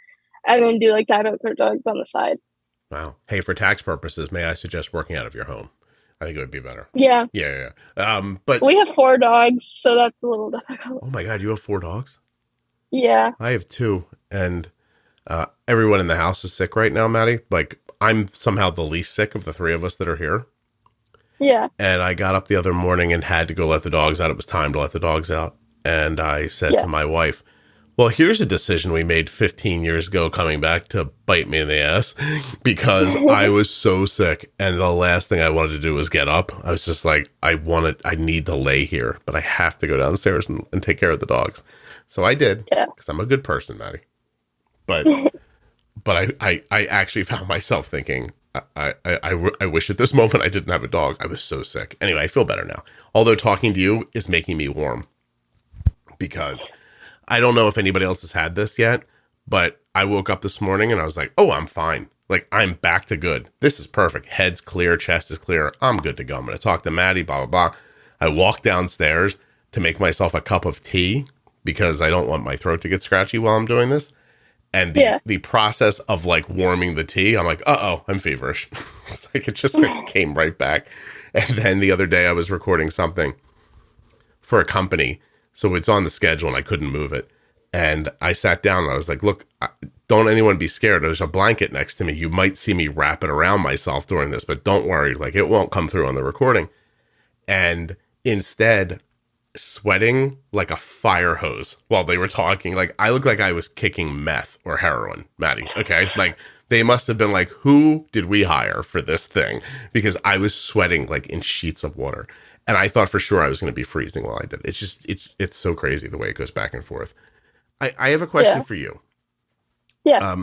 and then do like diabetic alert dogs on the side. Wow. Hey, for tax purposes, may I suggest working out of your home? I think it would be better. Yeah. Yeah. But we have 4 dogs, so that's a little difficult. Oh my God, you have 4 dogs? Yeah. I have 2, and everyone in the house is sick right now, Maddie. Like, I'm somehow the least sick of the 3 of us that are here. Yeah. And I got up the other morning and had to go let the dogs out. It was time to let the dogs out. And I said to my wife, well, here's a decision we made 15 years ago coming back to bite me in the ass, because I was so sick. And the last thing I wanted to do was get up. I was just like, I need to lay here, but I have to go downstairs and take care of the dogs. So I did, because I'm a good person, Maddie. But I actually found myself thinking, I wish at this moment I didn't have a dog. I was so sick. Anyway, I feel better now. Although talking to you is making me warm, because I don't know if anybody else has had this yet, but I woke up this morning and I was like, oh, I'm fine. Like, I'm back to good. This is perfect. Head's clear. Chest is clear. I'm good to go. I'm going to talk to Maddie, blah, blah, blah. I walked downstairs to make myself a cup of tea because I don't want my throat to get scratchy while I'm doing this. And the process of like warming the tea, I'm like, I'm feverish. It's like, it just came right back. And then the other day I was recording something for a company, so it's on the schedule and I couldn't move it. And I sat down and I was like, look, don't anyone be scared. There's a blanket next to me. You might see me wrap it around myself during this, but don't worry. Like, it won't come through on the recording. And instead, sweating like a fire hose while they were talking. Like, I looked like I was kicking meth or heroin, Maddie. Okay. Like, they must have been like, who did we hire for this thing? Because I was sweating like in sheets of water. And I thought for sure I was going to be freezing while I did it. It's just, it's so crazy the way it goes back and forth. I have a question for you. Yeah.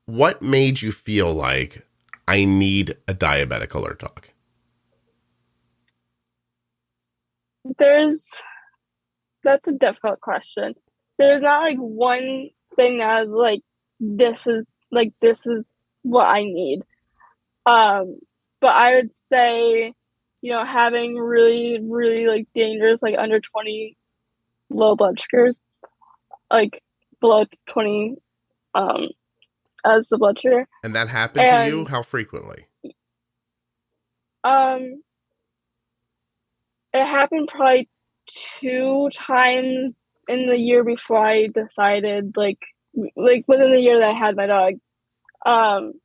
What made you feel like I need a diabetic alert dog? That's a difficult question. There's not like one thing that is like, this is what I need. But I would say, having really, really like dangerous, like under 20 low blood sugars, like below 20 as the blood sugar. And that happened to you? How frequently? It happened probably 2 times in the year before I decided, like within the year that I had my dog,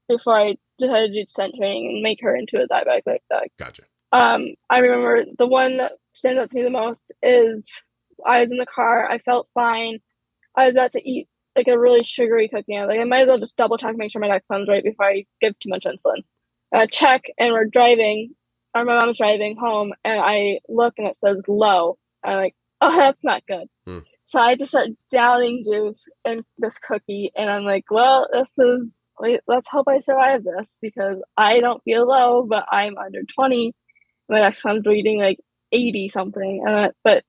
before I decided to do descent training and make her into a diabetic alert dog. Gotcha. I remember the one that stands out to me the most is I was in the car. I felt fine. I was about to eat like a really sugary cookie. Like, I might as well just double check, make sure my Dexcom's right before I give too much insulin. check, and we're driving, or my mom's driving home, and I look and it says low. I'm like, oh, that's not good. So I just start downing juice in this cookie, and I'm like, well, let's hope I survive this, because I don't feel low, but I'm under 20. My Dexcom's reading like 80 something, but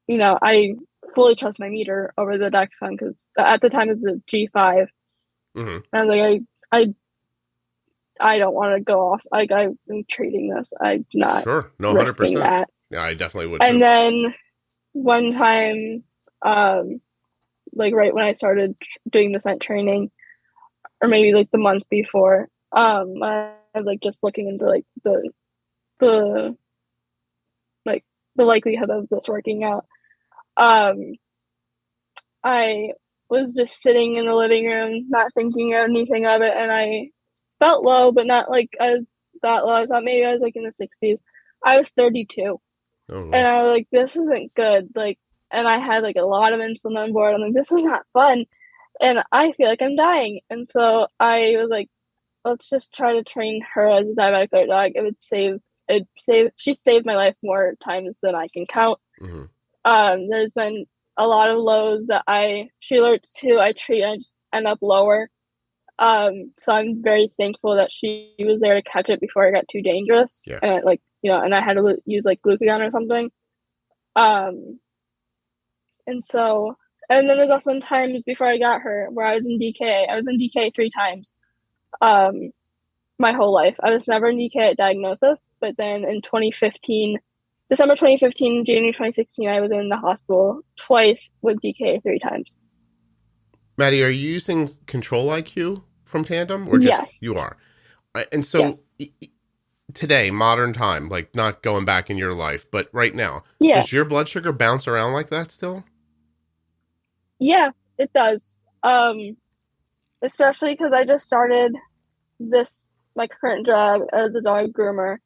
I fully trust my meter over the Dexcom, because at the time it's a G5. And I was like, I don't want to go off. Like, I'm treating this. I'm not Sure. No, risking 100%. that. Yeah, I definitely would And too. then one time, like right when I started doing the scent training, or maybe like the month before, I was like just looking into like the like the likelihood of this working out. I was just sitting in the living room, not thinking anything of it, and I felt low, but not like as that low. I thought maybe I was like in the 60s. I was 32. Oh, wow. And I was like, this isn't good. Like, and I had like a lot of insulin on board. I'm like, this is not fun. And I feel like I'm dying. And so I was like, let's just try to train her as a diabetic alert dog. She saved my life more times than I can count. There's been a lot of lows that she alerts to, I treat, and I just end up lower. So I'm very thankful that she was there to catch it before it got too dangerous. Yeah. And and I had to use like glucagon or something. And then there's also some times before I got her where I was in DK. I was in DK 3 times. My whole life. I was never in DK at diagnosis, but then in December 2015, January 2016, I was in the hospital twice with DK 3 times. Maddie, are you using Control IQ from Tandem, or just yes. You are? And so today, modern time, like not going back in your life, but right now, does your blood sugar bounce around like that still? Yeah, it does. Especially because I just started my current job as a dog groomer.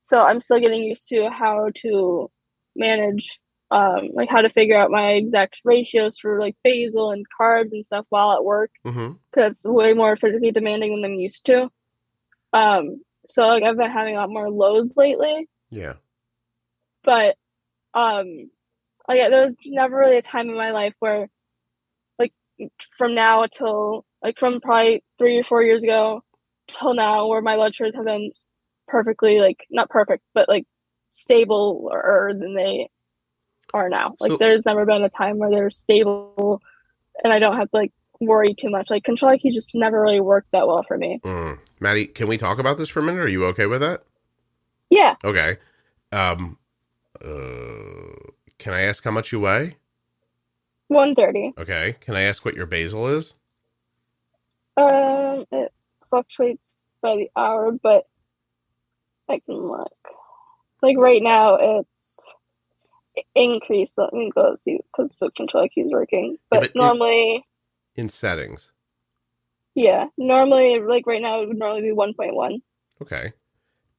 So I'm still getting used to how to manage, like how to figure out my exact ratios for like basal and carbs and stuff while at work. Because it's way more physically demanding than I'm used to. So like I've been having a lot more lows lately. Yeah. But there was never really a time in my life where, like, from now till like from probably 3 or 4 years ago till now, where my blood sugars have been perfectly, like, not perfect, but like stable or than they are now. Like, there's never been a time where they're stable and I don't have to like worry too much. Like, Control IQ just never really worked that well for me. Maddie, can we talk about this for a minute? Are you okay with that? Yeah. Okay. Can I ask how much you weigh? 130. Okay. Can I ask what your basal is? It fluctuates by the hour, but I can look. Like right now, it's increased. Let me go see, because the Control IQ is working. But normally, in settings. Yeah, normally, like right now, it would normally be 1.1. Okay.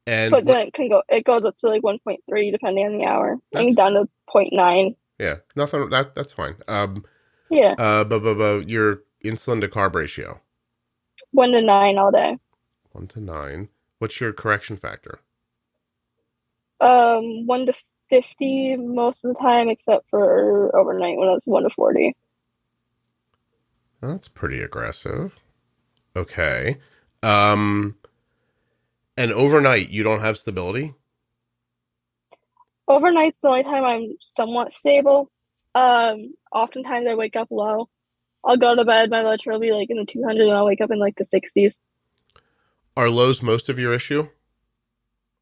But then it goes up to like 1.3 depending on the hour. And down to 0.9. Yeah, nothing. That's fine. Yeah. But your insulin to carb ratio. 1 to 9 all day. 1 to 9. What's your correction factor? 1 to 50 most of the time, except for overnight when it's 1 to 40. That's pretty aggressive. Okay. And overnight, you don't have stability? Overnight's the only time I'm somewhat stable. Oftentimes I wake up low. I'll go to bed, my blood sugar will be like in the 200s, and I'll wake up in like the 60s. Are lows most of your issue?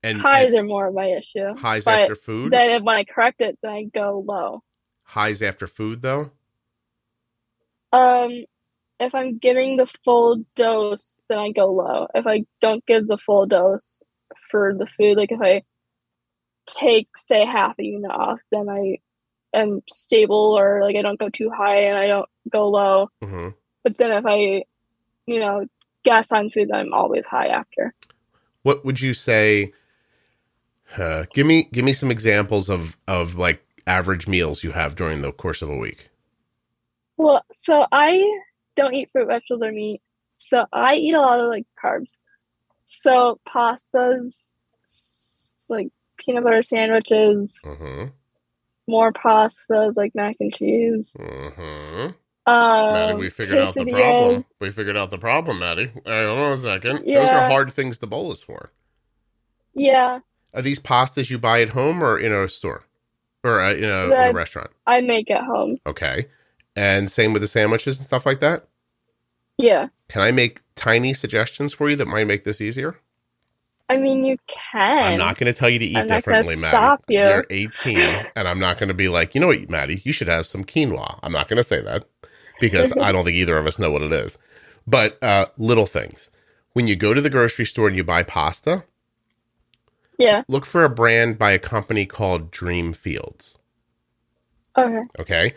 And highs are more of my issue. Highs after food? Then when I correct it, then I go low. Highs after food, though? If I'm giving the full dose, then I go low. If I don't give the full dose for the food, like if I take, say, half a unit off, then I am stable, or like I don't go too high and I don't go low. But then if I, gas on food, then I'm always high after. What would you say? Give me some examples of like average meals you have during the course of a week. Well, so I don't eat fruit, vegetables, or meat. So I eat a lot of like carbs. So pastas, like peanut butter sandwiches, Mm-hmm. more pastas like mac and cheese. Mm-hmm. Maddie, we figured out the problem. Quesadillas. We figured out the problem, Maddie. All right, hold on a second. Those are Yeah, hard things to bolus for. yeah. Are these pastas you buy at home or in a store? Or in a That restaurant? I make at home. Okay. And same with the sandwiches and stuff like that? Yeah. Can I make tiny suggestions for you that might make this easier? I mean, you I'm can. not going to tell you to eat I'm not gonna differently, Maddie. stop you. You're 18, and I'm not going to be like, you know what, Maddie, you should have some quinoa. I'm not going to say that because I don't think either of us know what it is. But little things. When you go to the grocery store and you buy pasta, Yeah. look for a brand by a company called Dreamfields. Okay. Okay.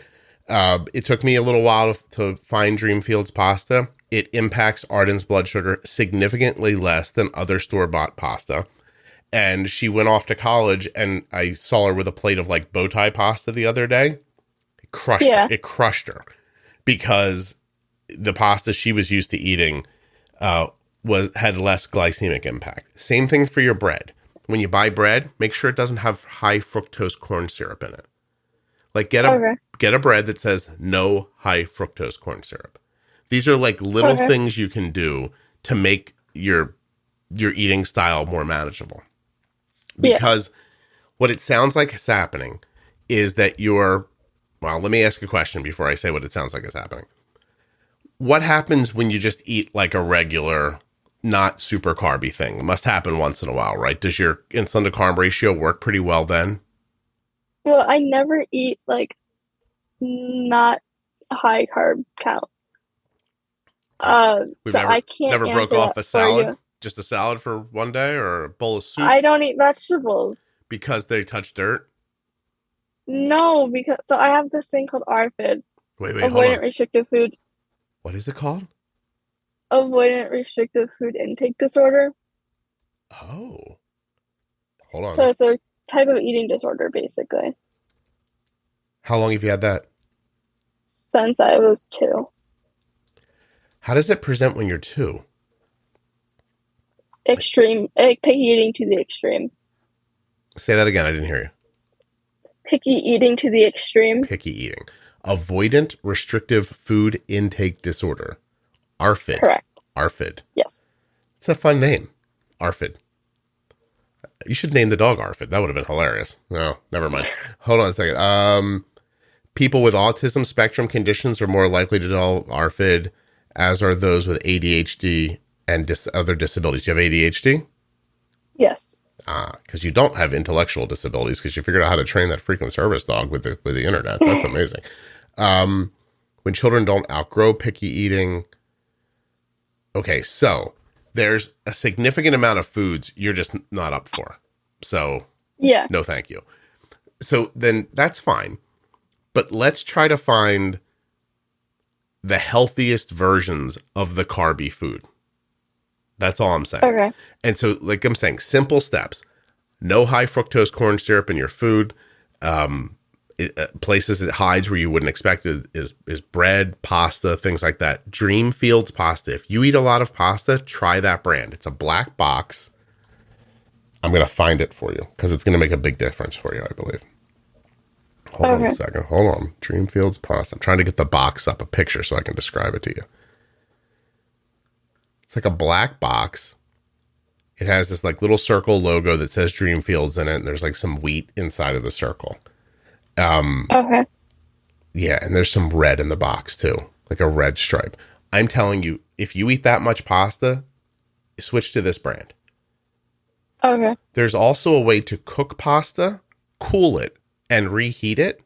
It took me a little while to find Dreamfields pasta. It impacts Arden's blood sugar significantly less than other store-bought pasta. And she went off to college, and I saw her with a plate of like bow tie pasta the other day. It crushed her. It crushed her because the pasta she was used to eating had less glycemic impact. Same thing for your bread. When you buy bread, make sure it doesn't have high fructose corn syrup in it. Like get a bread that says no high fructose corn syrup. These are like little things you can do to make your eating style more manageable. Because what it sounds like is happening is that well, let me ask a question before I say what it sounds like is happening. What happens when you just eat like a regular, not super carby thing? It must happen once in a while, right? Does your insulin to carb ratio work pretty well then? Well, I never eat like not high carb count. I can't never broke answer off that a salad, for you. just a salad for one day or a bowl of soup I don't eat vegetables. because they touch dirt. No, because I have this thing called ARFID, Wait, hold avoidant on. restrictive food. What is it called? Avoidant restrictive food intake disorder. Oh, hold on. So it's a type of eating disorder, basically. How long have you had that? Since I was 2. How does it present when you're 2? Extreme, picky eating to the extreme. Say that again. I didn't hear you. Picky eating to the extreme. Picky eating. Avoidant restrictive food intake disorder. ARFID. Correct. ARFID. Yes. It's a fun name. ARFID. You should name the dog ARFID. That would have been hilarious. No, never mind. Hold on a second. People with autism spectrum conditions are more likely to develop ARFID, as are those with ADHD and other disabilities. Do you have ADHD? Yes. Because you don't have intellectual disabilities because you figured out how to train that frequent service dog with the internet. That's amazing. When children don't outgrow picky eating. Okay, so there's a significant amount of foods you're just not up for. So no, thank you. So then that's fine. But let's try to find the healthiest versions of the carby food. That's all I'm saying. Okay. And so, like I'm saying, simple steps. No high fructose corn syrup in your food. Places it hides where you wouldn't expect it is bread, pasta, things like that. Dreamfields pasta. If you eat a lot of pasta, try that brand. It's a black box. I'm going to find it for you because it's going to make a big difference for you, I believe. Hold on a second. Hold on. Dreamfields pasta. I'm trying to get the box up, a picture, so I can describe it to you. It's like a black box. It has this like little circle logo that says Dreamfields in it, and there's like some wheat inside of the circle. Yeah, and there's some red in the box too, like a red stripe. I'm telling you, if you eat that much pasta, switch to this brand. Okay. There's also a way to cook pasta, cool it, and reheat it,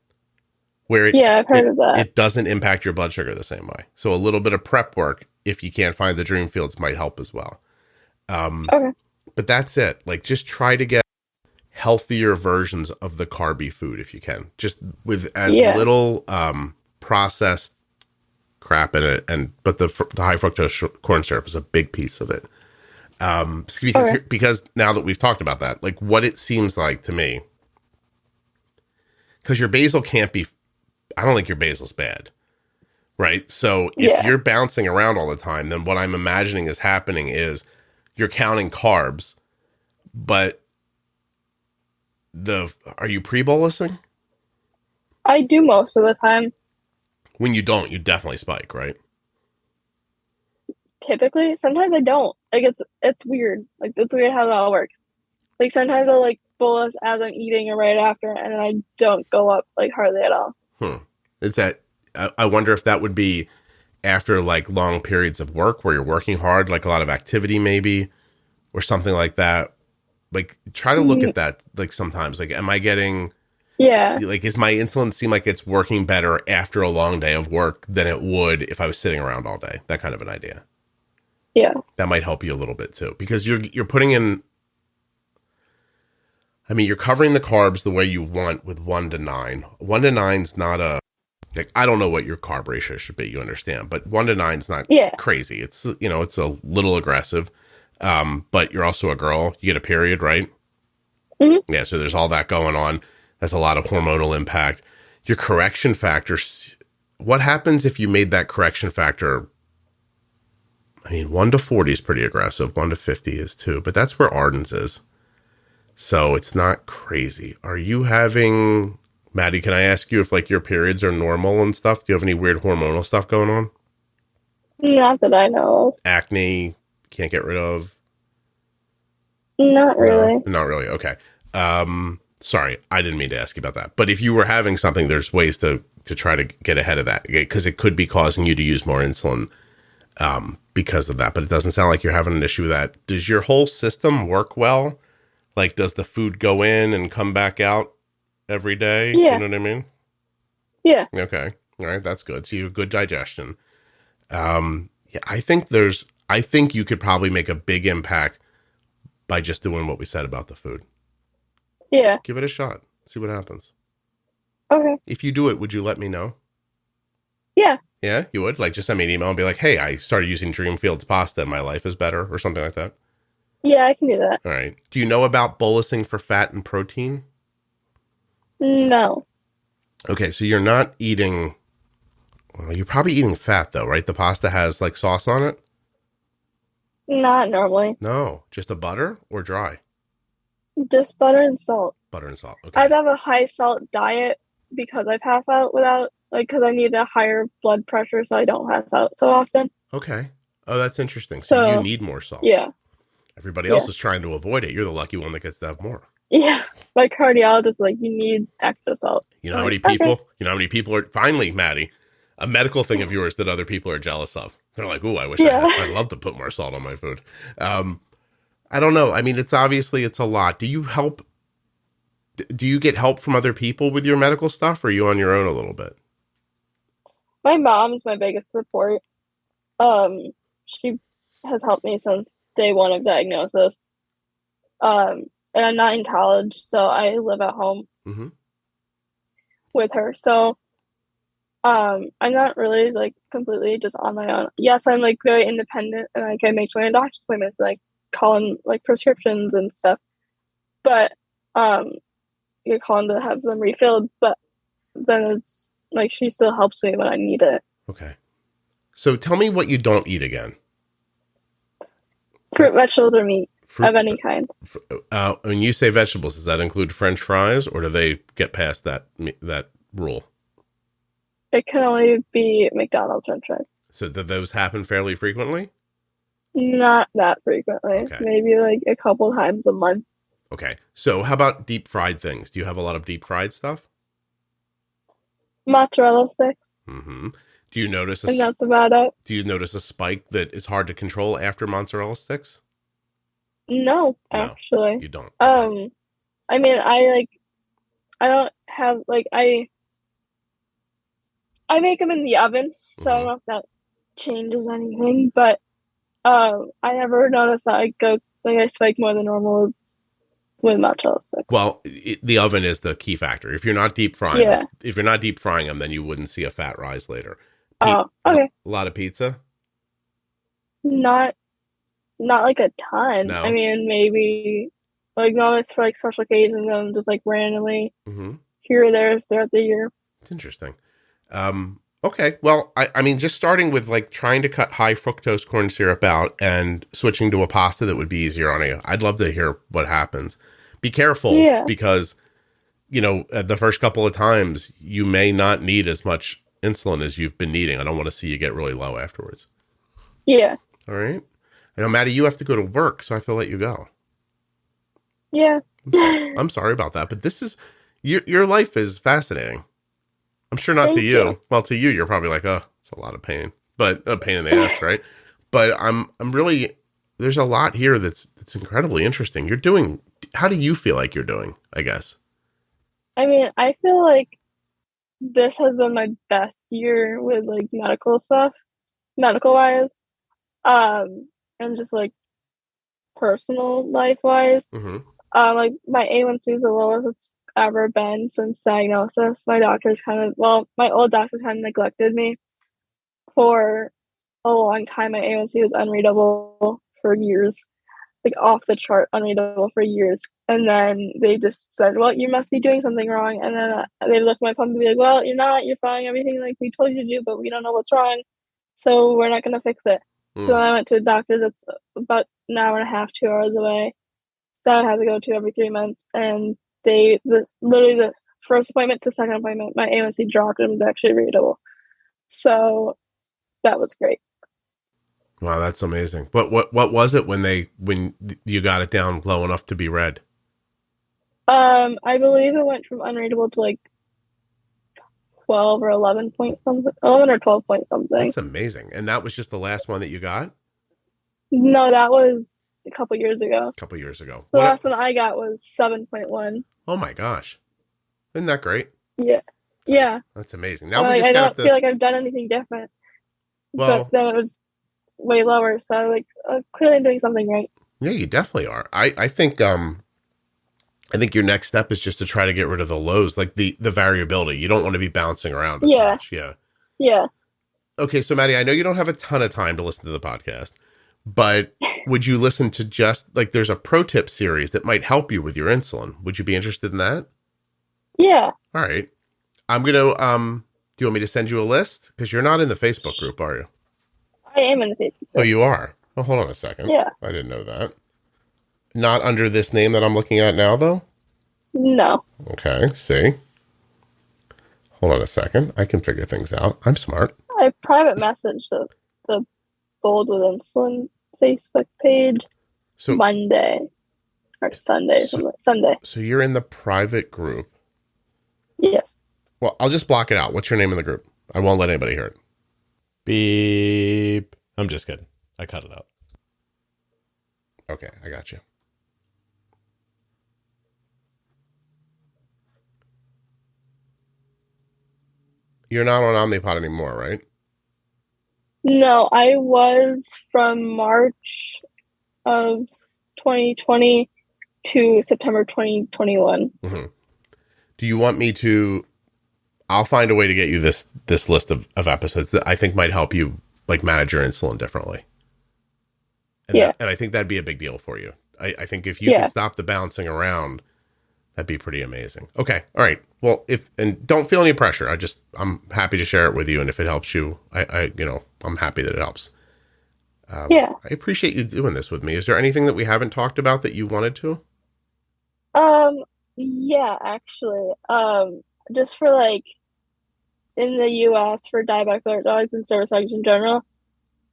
where I've heard of that. It doesn't impact your blood sugar the same way. So a little bit of prep work, if you can't find the Dreamfields, might help as well. But that's it. Like, just try to get healthier versions of the carby food if you can, just with as little processed crap in it. But the high fructose corn syrup is a big piece of it. Because now that we've talked about that, like what it seems like to me, because your basal can't be, I don't think your basal's bad, right? So if you're bouncing around all the time, then what I'm imagining is happening is you're counting carbs, but are you pre-bolusing? I do most of the time. When you don't, you definitely spike, right? Typically, sometimes I don't. Like it's weird. Like it's weird how it all works. Like sometimes I'll like bolus as I'm eating or right after, and then I don't go up like hardly at all. Is that? I wonder if that would be after like long periods of work where you're working hard, like a lot of activity maybe, or something like that. Like try to look at that. Like sometimes, like, am I getting? Yeah. Like, is my insulin seem like it's working better after a long day of work than it would if I was sitting around all day? That kind of an idea. Yeah. That might help you a little bit too, because you're putting in. I mean, you're covering the carbs the way you want with 1 to 9. 1 to 9's not a, like, I don't know what your carb ratio should be, you understand, but 1 to 9's not crazy. It's, it's a little aggressive. But you're also a girl. You get a period, right? Mm-hmm. Yeah. So there's all that going on. That's a lot of hormonal impact. Your correction factor. What happens if you made that correction factor? I mean, 1 to 40 is pretty aggressive. 1 to 50 is too, but that's where Arden's is. So it's not crazy. Are you having, Maddie, can I ask you if like your periods are normal and stuff? Do you have any weird hormonal stuff going on? Not that I know of. Acne, can't get rid of? Not really. No, not really. Okay. Sorry, I didn't mean to ask you about that. But if you were having something, there's ways to try to get ahead of that, because it could be causing you to use more insulin because of that. But it doesn't sound like you're having an issue with that. Does your whole system work well? Like, does the food go in and come back out every day? Yeah. You know what I mean? Yeah. Okay. All right. That's good. So you have good digestion. Yeah, I think you could probably make a big impact by just doing what we said about the food. Yeah. Give it a shot. See what happens. Okay. If you do it, would you let me know? Yeah. Yeah, you would? Like, just send me an email and be like, hey, I started using Dreamfields pasta and my life is better, or something like that. Yeah, I can do that. All right. Do you know about bolusing for fat and protein? No. Okay, so you're not eating, well, you're probably eating fat though, right? The pasta has like sauce on it? Not normally. No, just a butter or dry? Just butter and salt. Butter and salt. Okay. I have a high salt diet because I pass out without, like, because I need a higher blood pressure so I don't pass out so often. Okay. Oh, that's interesting. So you need more salt. Yeah. Everybody else is trying to avoid it. You're the lucky one that gets to have more. Yeah. My cardiologist is like, you need extra salt. You know how many people, you know how many people are, finally, Maddie, a medical thing of yours that other people are jealous of. They're like, ooh, I wish I'd love to put more salt on my food. I don't know. I mean, it's a lot. Do you get help from other people with your medical stuff, or are you on your own a little bit? My mom's my biggest support. She has helped me since day one of diagnosis. And I'm not in college, so I live at home with her. So, I'm not really like completely just on my own. Yes, I'm like very independent, and like I make my own doctor's appointments, like call in like prescriptions and stuff. But you're calling to have them refilled. But then it's like she still helps me when I need it. Okay. So tell me what you don't eat again. Fruit, vegetables, or meat of any kind. When you say vegetables, does that include French fries, or do they get past that rule? It can only be McDonald's French fries. So do those happen fairly frequently? Not that frequently. Okay. Maybe like a couple times a month. Okay. So how about deep fried things? Do you have a lot of deep fried stuff? Mozzarella sticks. Mm-hmm. Do you notice and that's about it. Do you notice a spike that is hard to control after mozzarella sticks? No, actually. You don't. I mean, I don't have like I make them in the oven, so I don't know if that changes anything, but I never noticed that I spike more than normal with mozzarella sticks. Well, the oven is the key factor. If you're not deep frying, them, then you wouldn't see a fat rise later. Oh, okay. A lot of pizza? Not like a ton. No. I mean, maybe like no, it's for like special occasions and just like randomly here or there throughout the year. It's interesting. Okay. Well, I mean, just starting with like trying to cut high fructose corn syrup out and switching to a pasta that would be easier on you. I'd love to hear what happens. Be careful Yeah, because, the first couple of times you may not need as much insulin as you've been needing. I don't want to see you get really low afterwards. yeah, All right. I know, Maddie, you have to go to work, so I have to let you go. yeah. I'm sorry about that, but this is your life is fascinating. I'm sure not to Thank you. you. Well, to you, you're probably like, oh, it's a lot of pain, but a pain in the ass, right? But I'm really, there's a lot here that's incredibly interesting. How do you feel like you're doing, I guess? I mean, I feel like this has been my best year with like medical stuff, medical wise, and just like personal life wise. Mm-hmm. Like my A1C is the lowest it's ever been since diagnosis. My old doctors kind of neglected me for a long time. My A1C was unreadable for years, like off the chart unreadable for years. And then they just said, well, you must be doing something wrong. And then they look at my pump and be like, well, you're not, you're fine, everything like we told you to do, but we don't know what's wrong. So we're not going to fix it. So Mm. then I went to a doctor that's about an hour and a half, 2 hours away that I have to go to every 3 months. And literally the first appointment to second appointment, my A1C dropped and was actually readable. So that was great. Wow, that's amazing. But what was it when you got it down low enough to be read? I believe it went from unreadable to like 12 or 11 point something, 11 or 12 point something. That's amazing. And that was just the last one that you got a No, that was a couple years ago. couple years ago. The last one I got was 7.1. Oh my gosh. Isn't that great? Yeah. Yeah. That's amazing. Now we Like, just I got don't feel like I've done anything different. well, But then it was way lower. So like clearly I'm doing something right. yeah, you definitely are. I think your next step is just to try to get rid of the lows, like the variability. You don't want to be bouncing around as Yeah. much. Yeah. Yeah. Okay, so Maddie, I know you don't have a ton of time to listen to the podcast, but would you listen to just like there's a pro tip series that might help you with your insulin? Would you be interested in that? Yeah. All right. I'm going to do you want me to send you a list? Because you're not in the Facebook group, are you? I am in the Facebook Oh, group. you are. Oh, hold on a second. Yeah. I didn't know that. Not under this name that I'm looking at now, though? No. Okay, see. Hold on a second. I can figure things out. I'm smart. I private messaged the Bold with Insulin Facebook page So Monday or Sunday. Sunday. So you're in the private group. Yes. Well, I'll just block it out. What's your name in the group? I won't let anybody hear it. Beep. I'm just kidding. I cut it out. Okay, I got you. You're not on Omnipod anymore, right? No, I was from March of 2020 to September 2021. Mm-hmm. Do you want me to? I'll find a way to get you this list of episodes that I think might help you like manage your insulin differently. And Yeah. And I think that'd be a big deal for you. I think if you could stop the bouncing around, that'd be pretty amazing. Okay. All right. Well, and don't feel any pressure. I'm happy to share it with you. And if it helps you, I'm happy that it helps. Yeah. I appreciate you doing this with me. Is there anything that we haven't talked about that you wanted to? Yeah, actually. Just for like in the US for diabetic alert dogs and service dogs in general,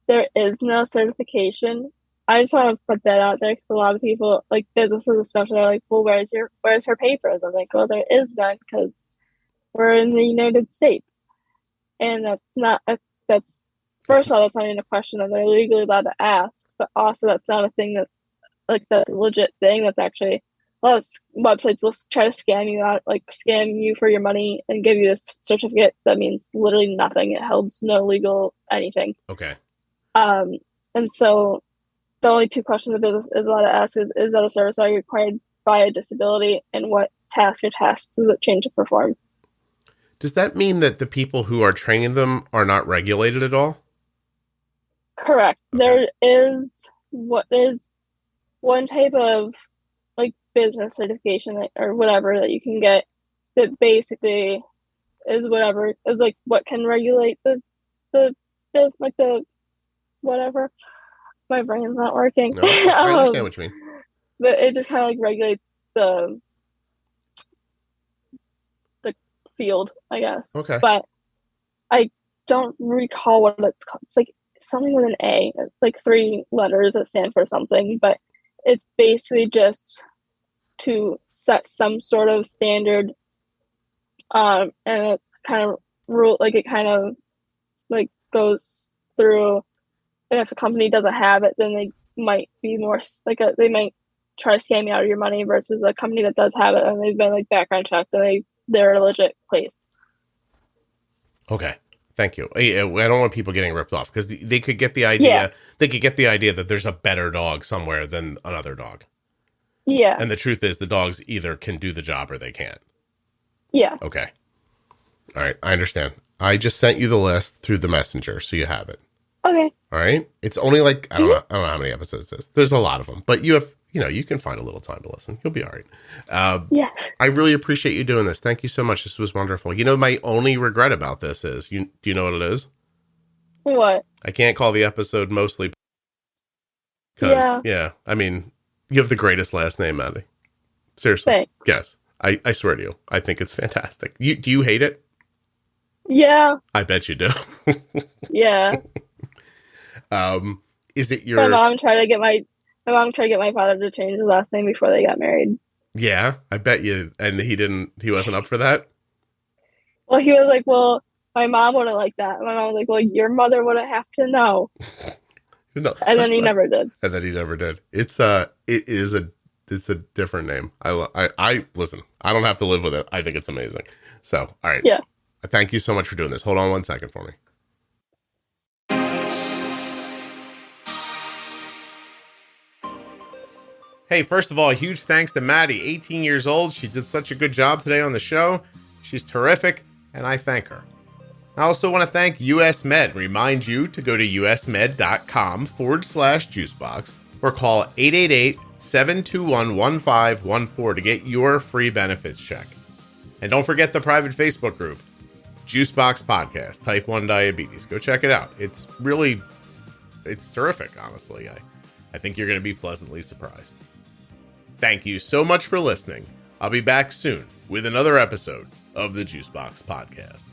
there is no certification. I just want to put that out there because a lot of people, like businesses especially, are like, well, where's her papers? I'm like, well, there is none because we're in the United States. And that's first of all, that's not even a question that they're legally allowed to ask, but also that's not a thing that's a legit thing. That's actually, a lot of websites will try to scam you out, like scam you for your money and give you this certificate that means literally nothing. It holds no legal anything. Okay. And so the only two questions the business is allowed to ask is that a service dog required by a disability, and what task or tasks does it change to perform? Does that mean that the people who are training them are not regulated at all? Correct. Okay. There's one type of like business certification or whatever that you can get that basically is whatever, is like what can regulate the this, like the whatever. My brain's not working. No, I understand what you mean. But it just kind of like regulates the field, I guess. Okay. But I don't recall what it's called. It's like something with an A. It's like 3 letters that stand for something, but it's basically just to set some sort of standard. And it kind of it kind of like goes through. And if a company doesn't have it, then they might be more like they might try to scam you out of your money versus a company that does have it and they've been like background checked and they're a legit place. Okay. Thank you. I don't want people getting ripped off because they could get the idea. Yeah. They could get the idea that there's a better dog somewhere than another dog. Yeah. And the truth is the dogs either can do the job or they can't. Yeah. Okay. All right. I understand. I just sent you the list through the messenger, so you have it. Okay. All right. It's only like, I don't know how many episodes it is. There's a lot of them, but you can find a little time to listen. You'll be all right. Yeah. I really appreciate you doing this. Thank you so much. This was wonderful. My only regret about this is do you know what it is? What? I can't call the episode Mostly. Because, I mean, you have the greatest last name, Maddie. Seriously. Thanks. Yes. I swear to you. I think it's fantastic. Do you hate it? Yeah. I bet you do. Yeah. Is it your... My mom tried to get my father to change his last name before they got married. Yeah, I bet you. And he wasn't up for that? Well, he was like, well, my mom wouldn't like that. My mom was like, well, your mother wouldn't have to know. No, and then he never did. And then he never did. It's a different name. I listen, I don't have to live with it. I think it's amazing. So, all right. Yeah. Thank you so much for doing this. Hold on 1 second for me. Hey, first of all, a huge thanks to Maddie, 18 years old. She did such a good job today on the show. She's terrific, and I thank her. I also want to thank US Med. Remind you to go to usmed.com/juicebox or call 888-721-1514 to get your free benefits check. And don't forget the private Facebook group, Juicebox Podcast, Type 1 Diabetes. Go check it out. It's terrific, honestly. I think you're going to be pleasantly surprised. Thank you so much for listening. I'll be back soon with another episode of the Juicebox Podcast.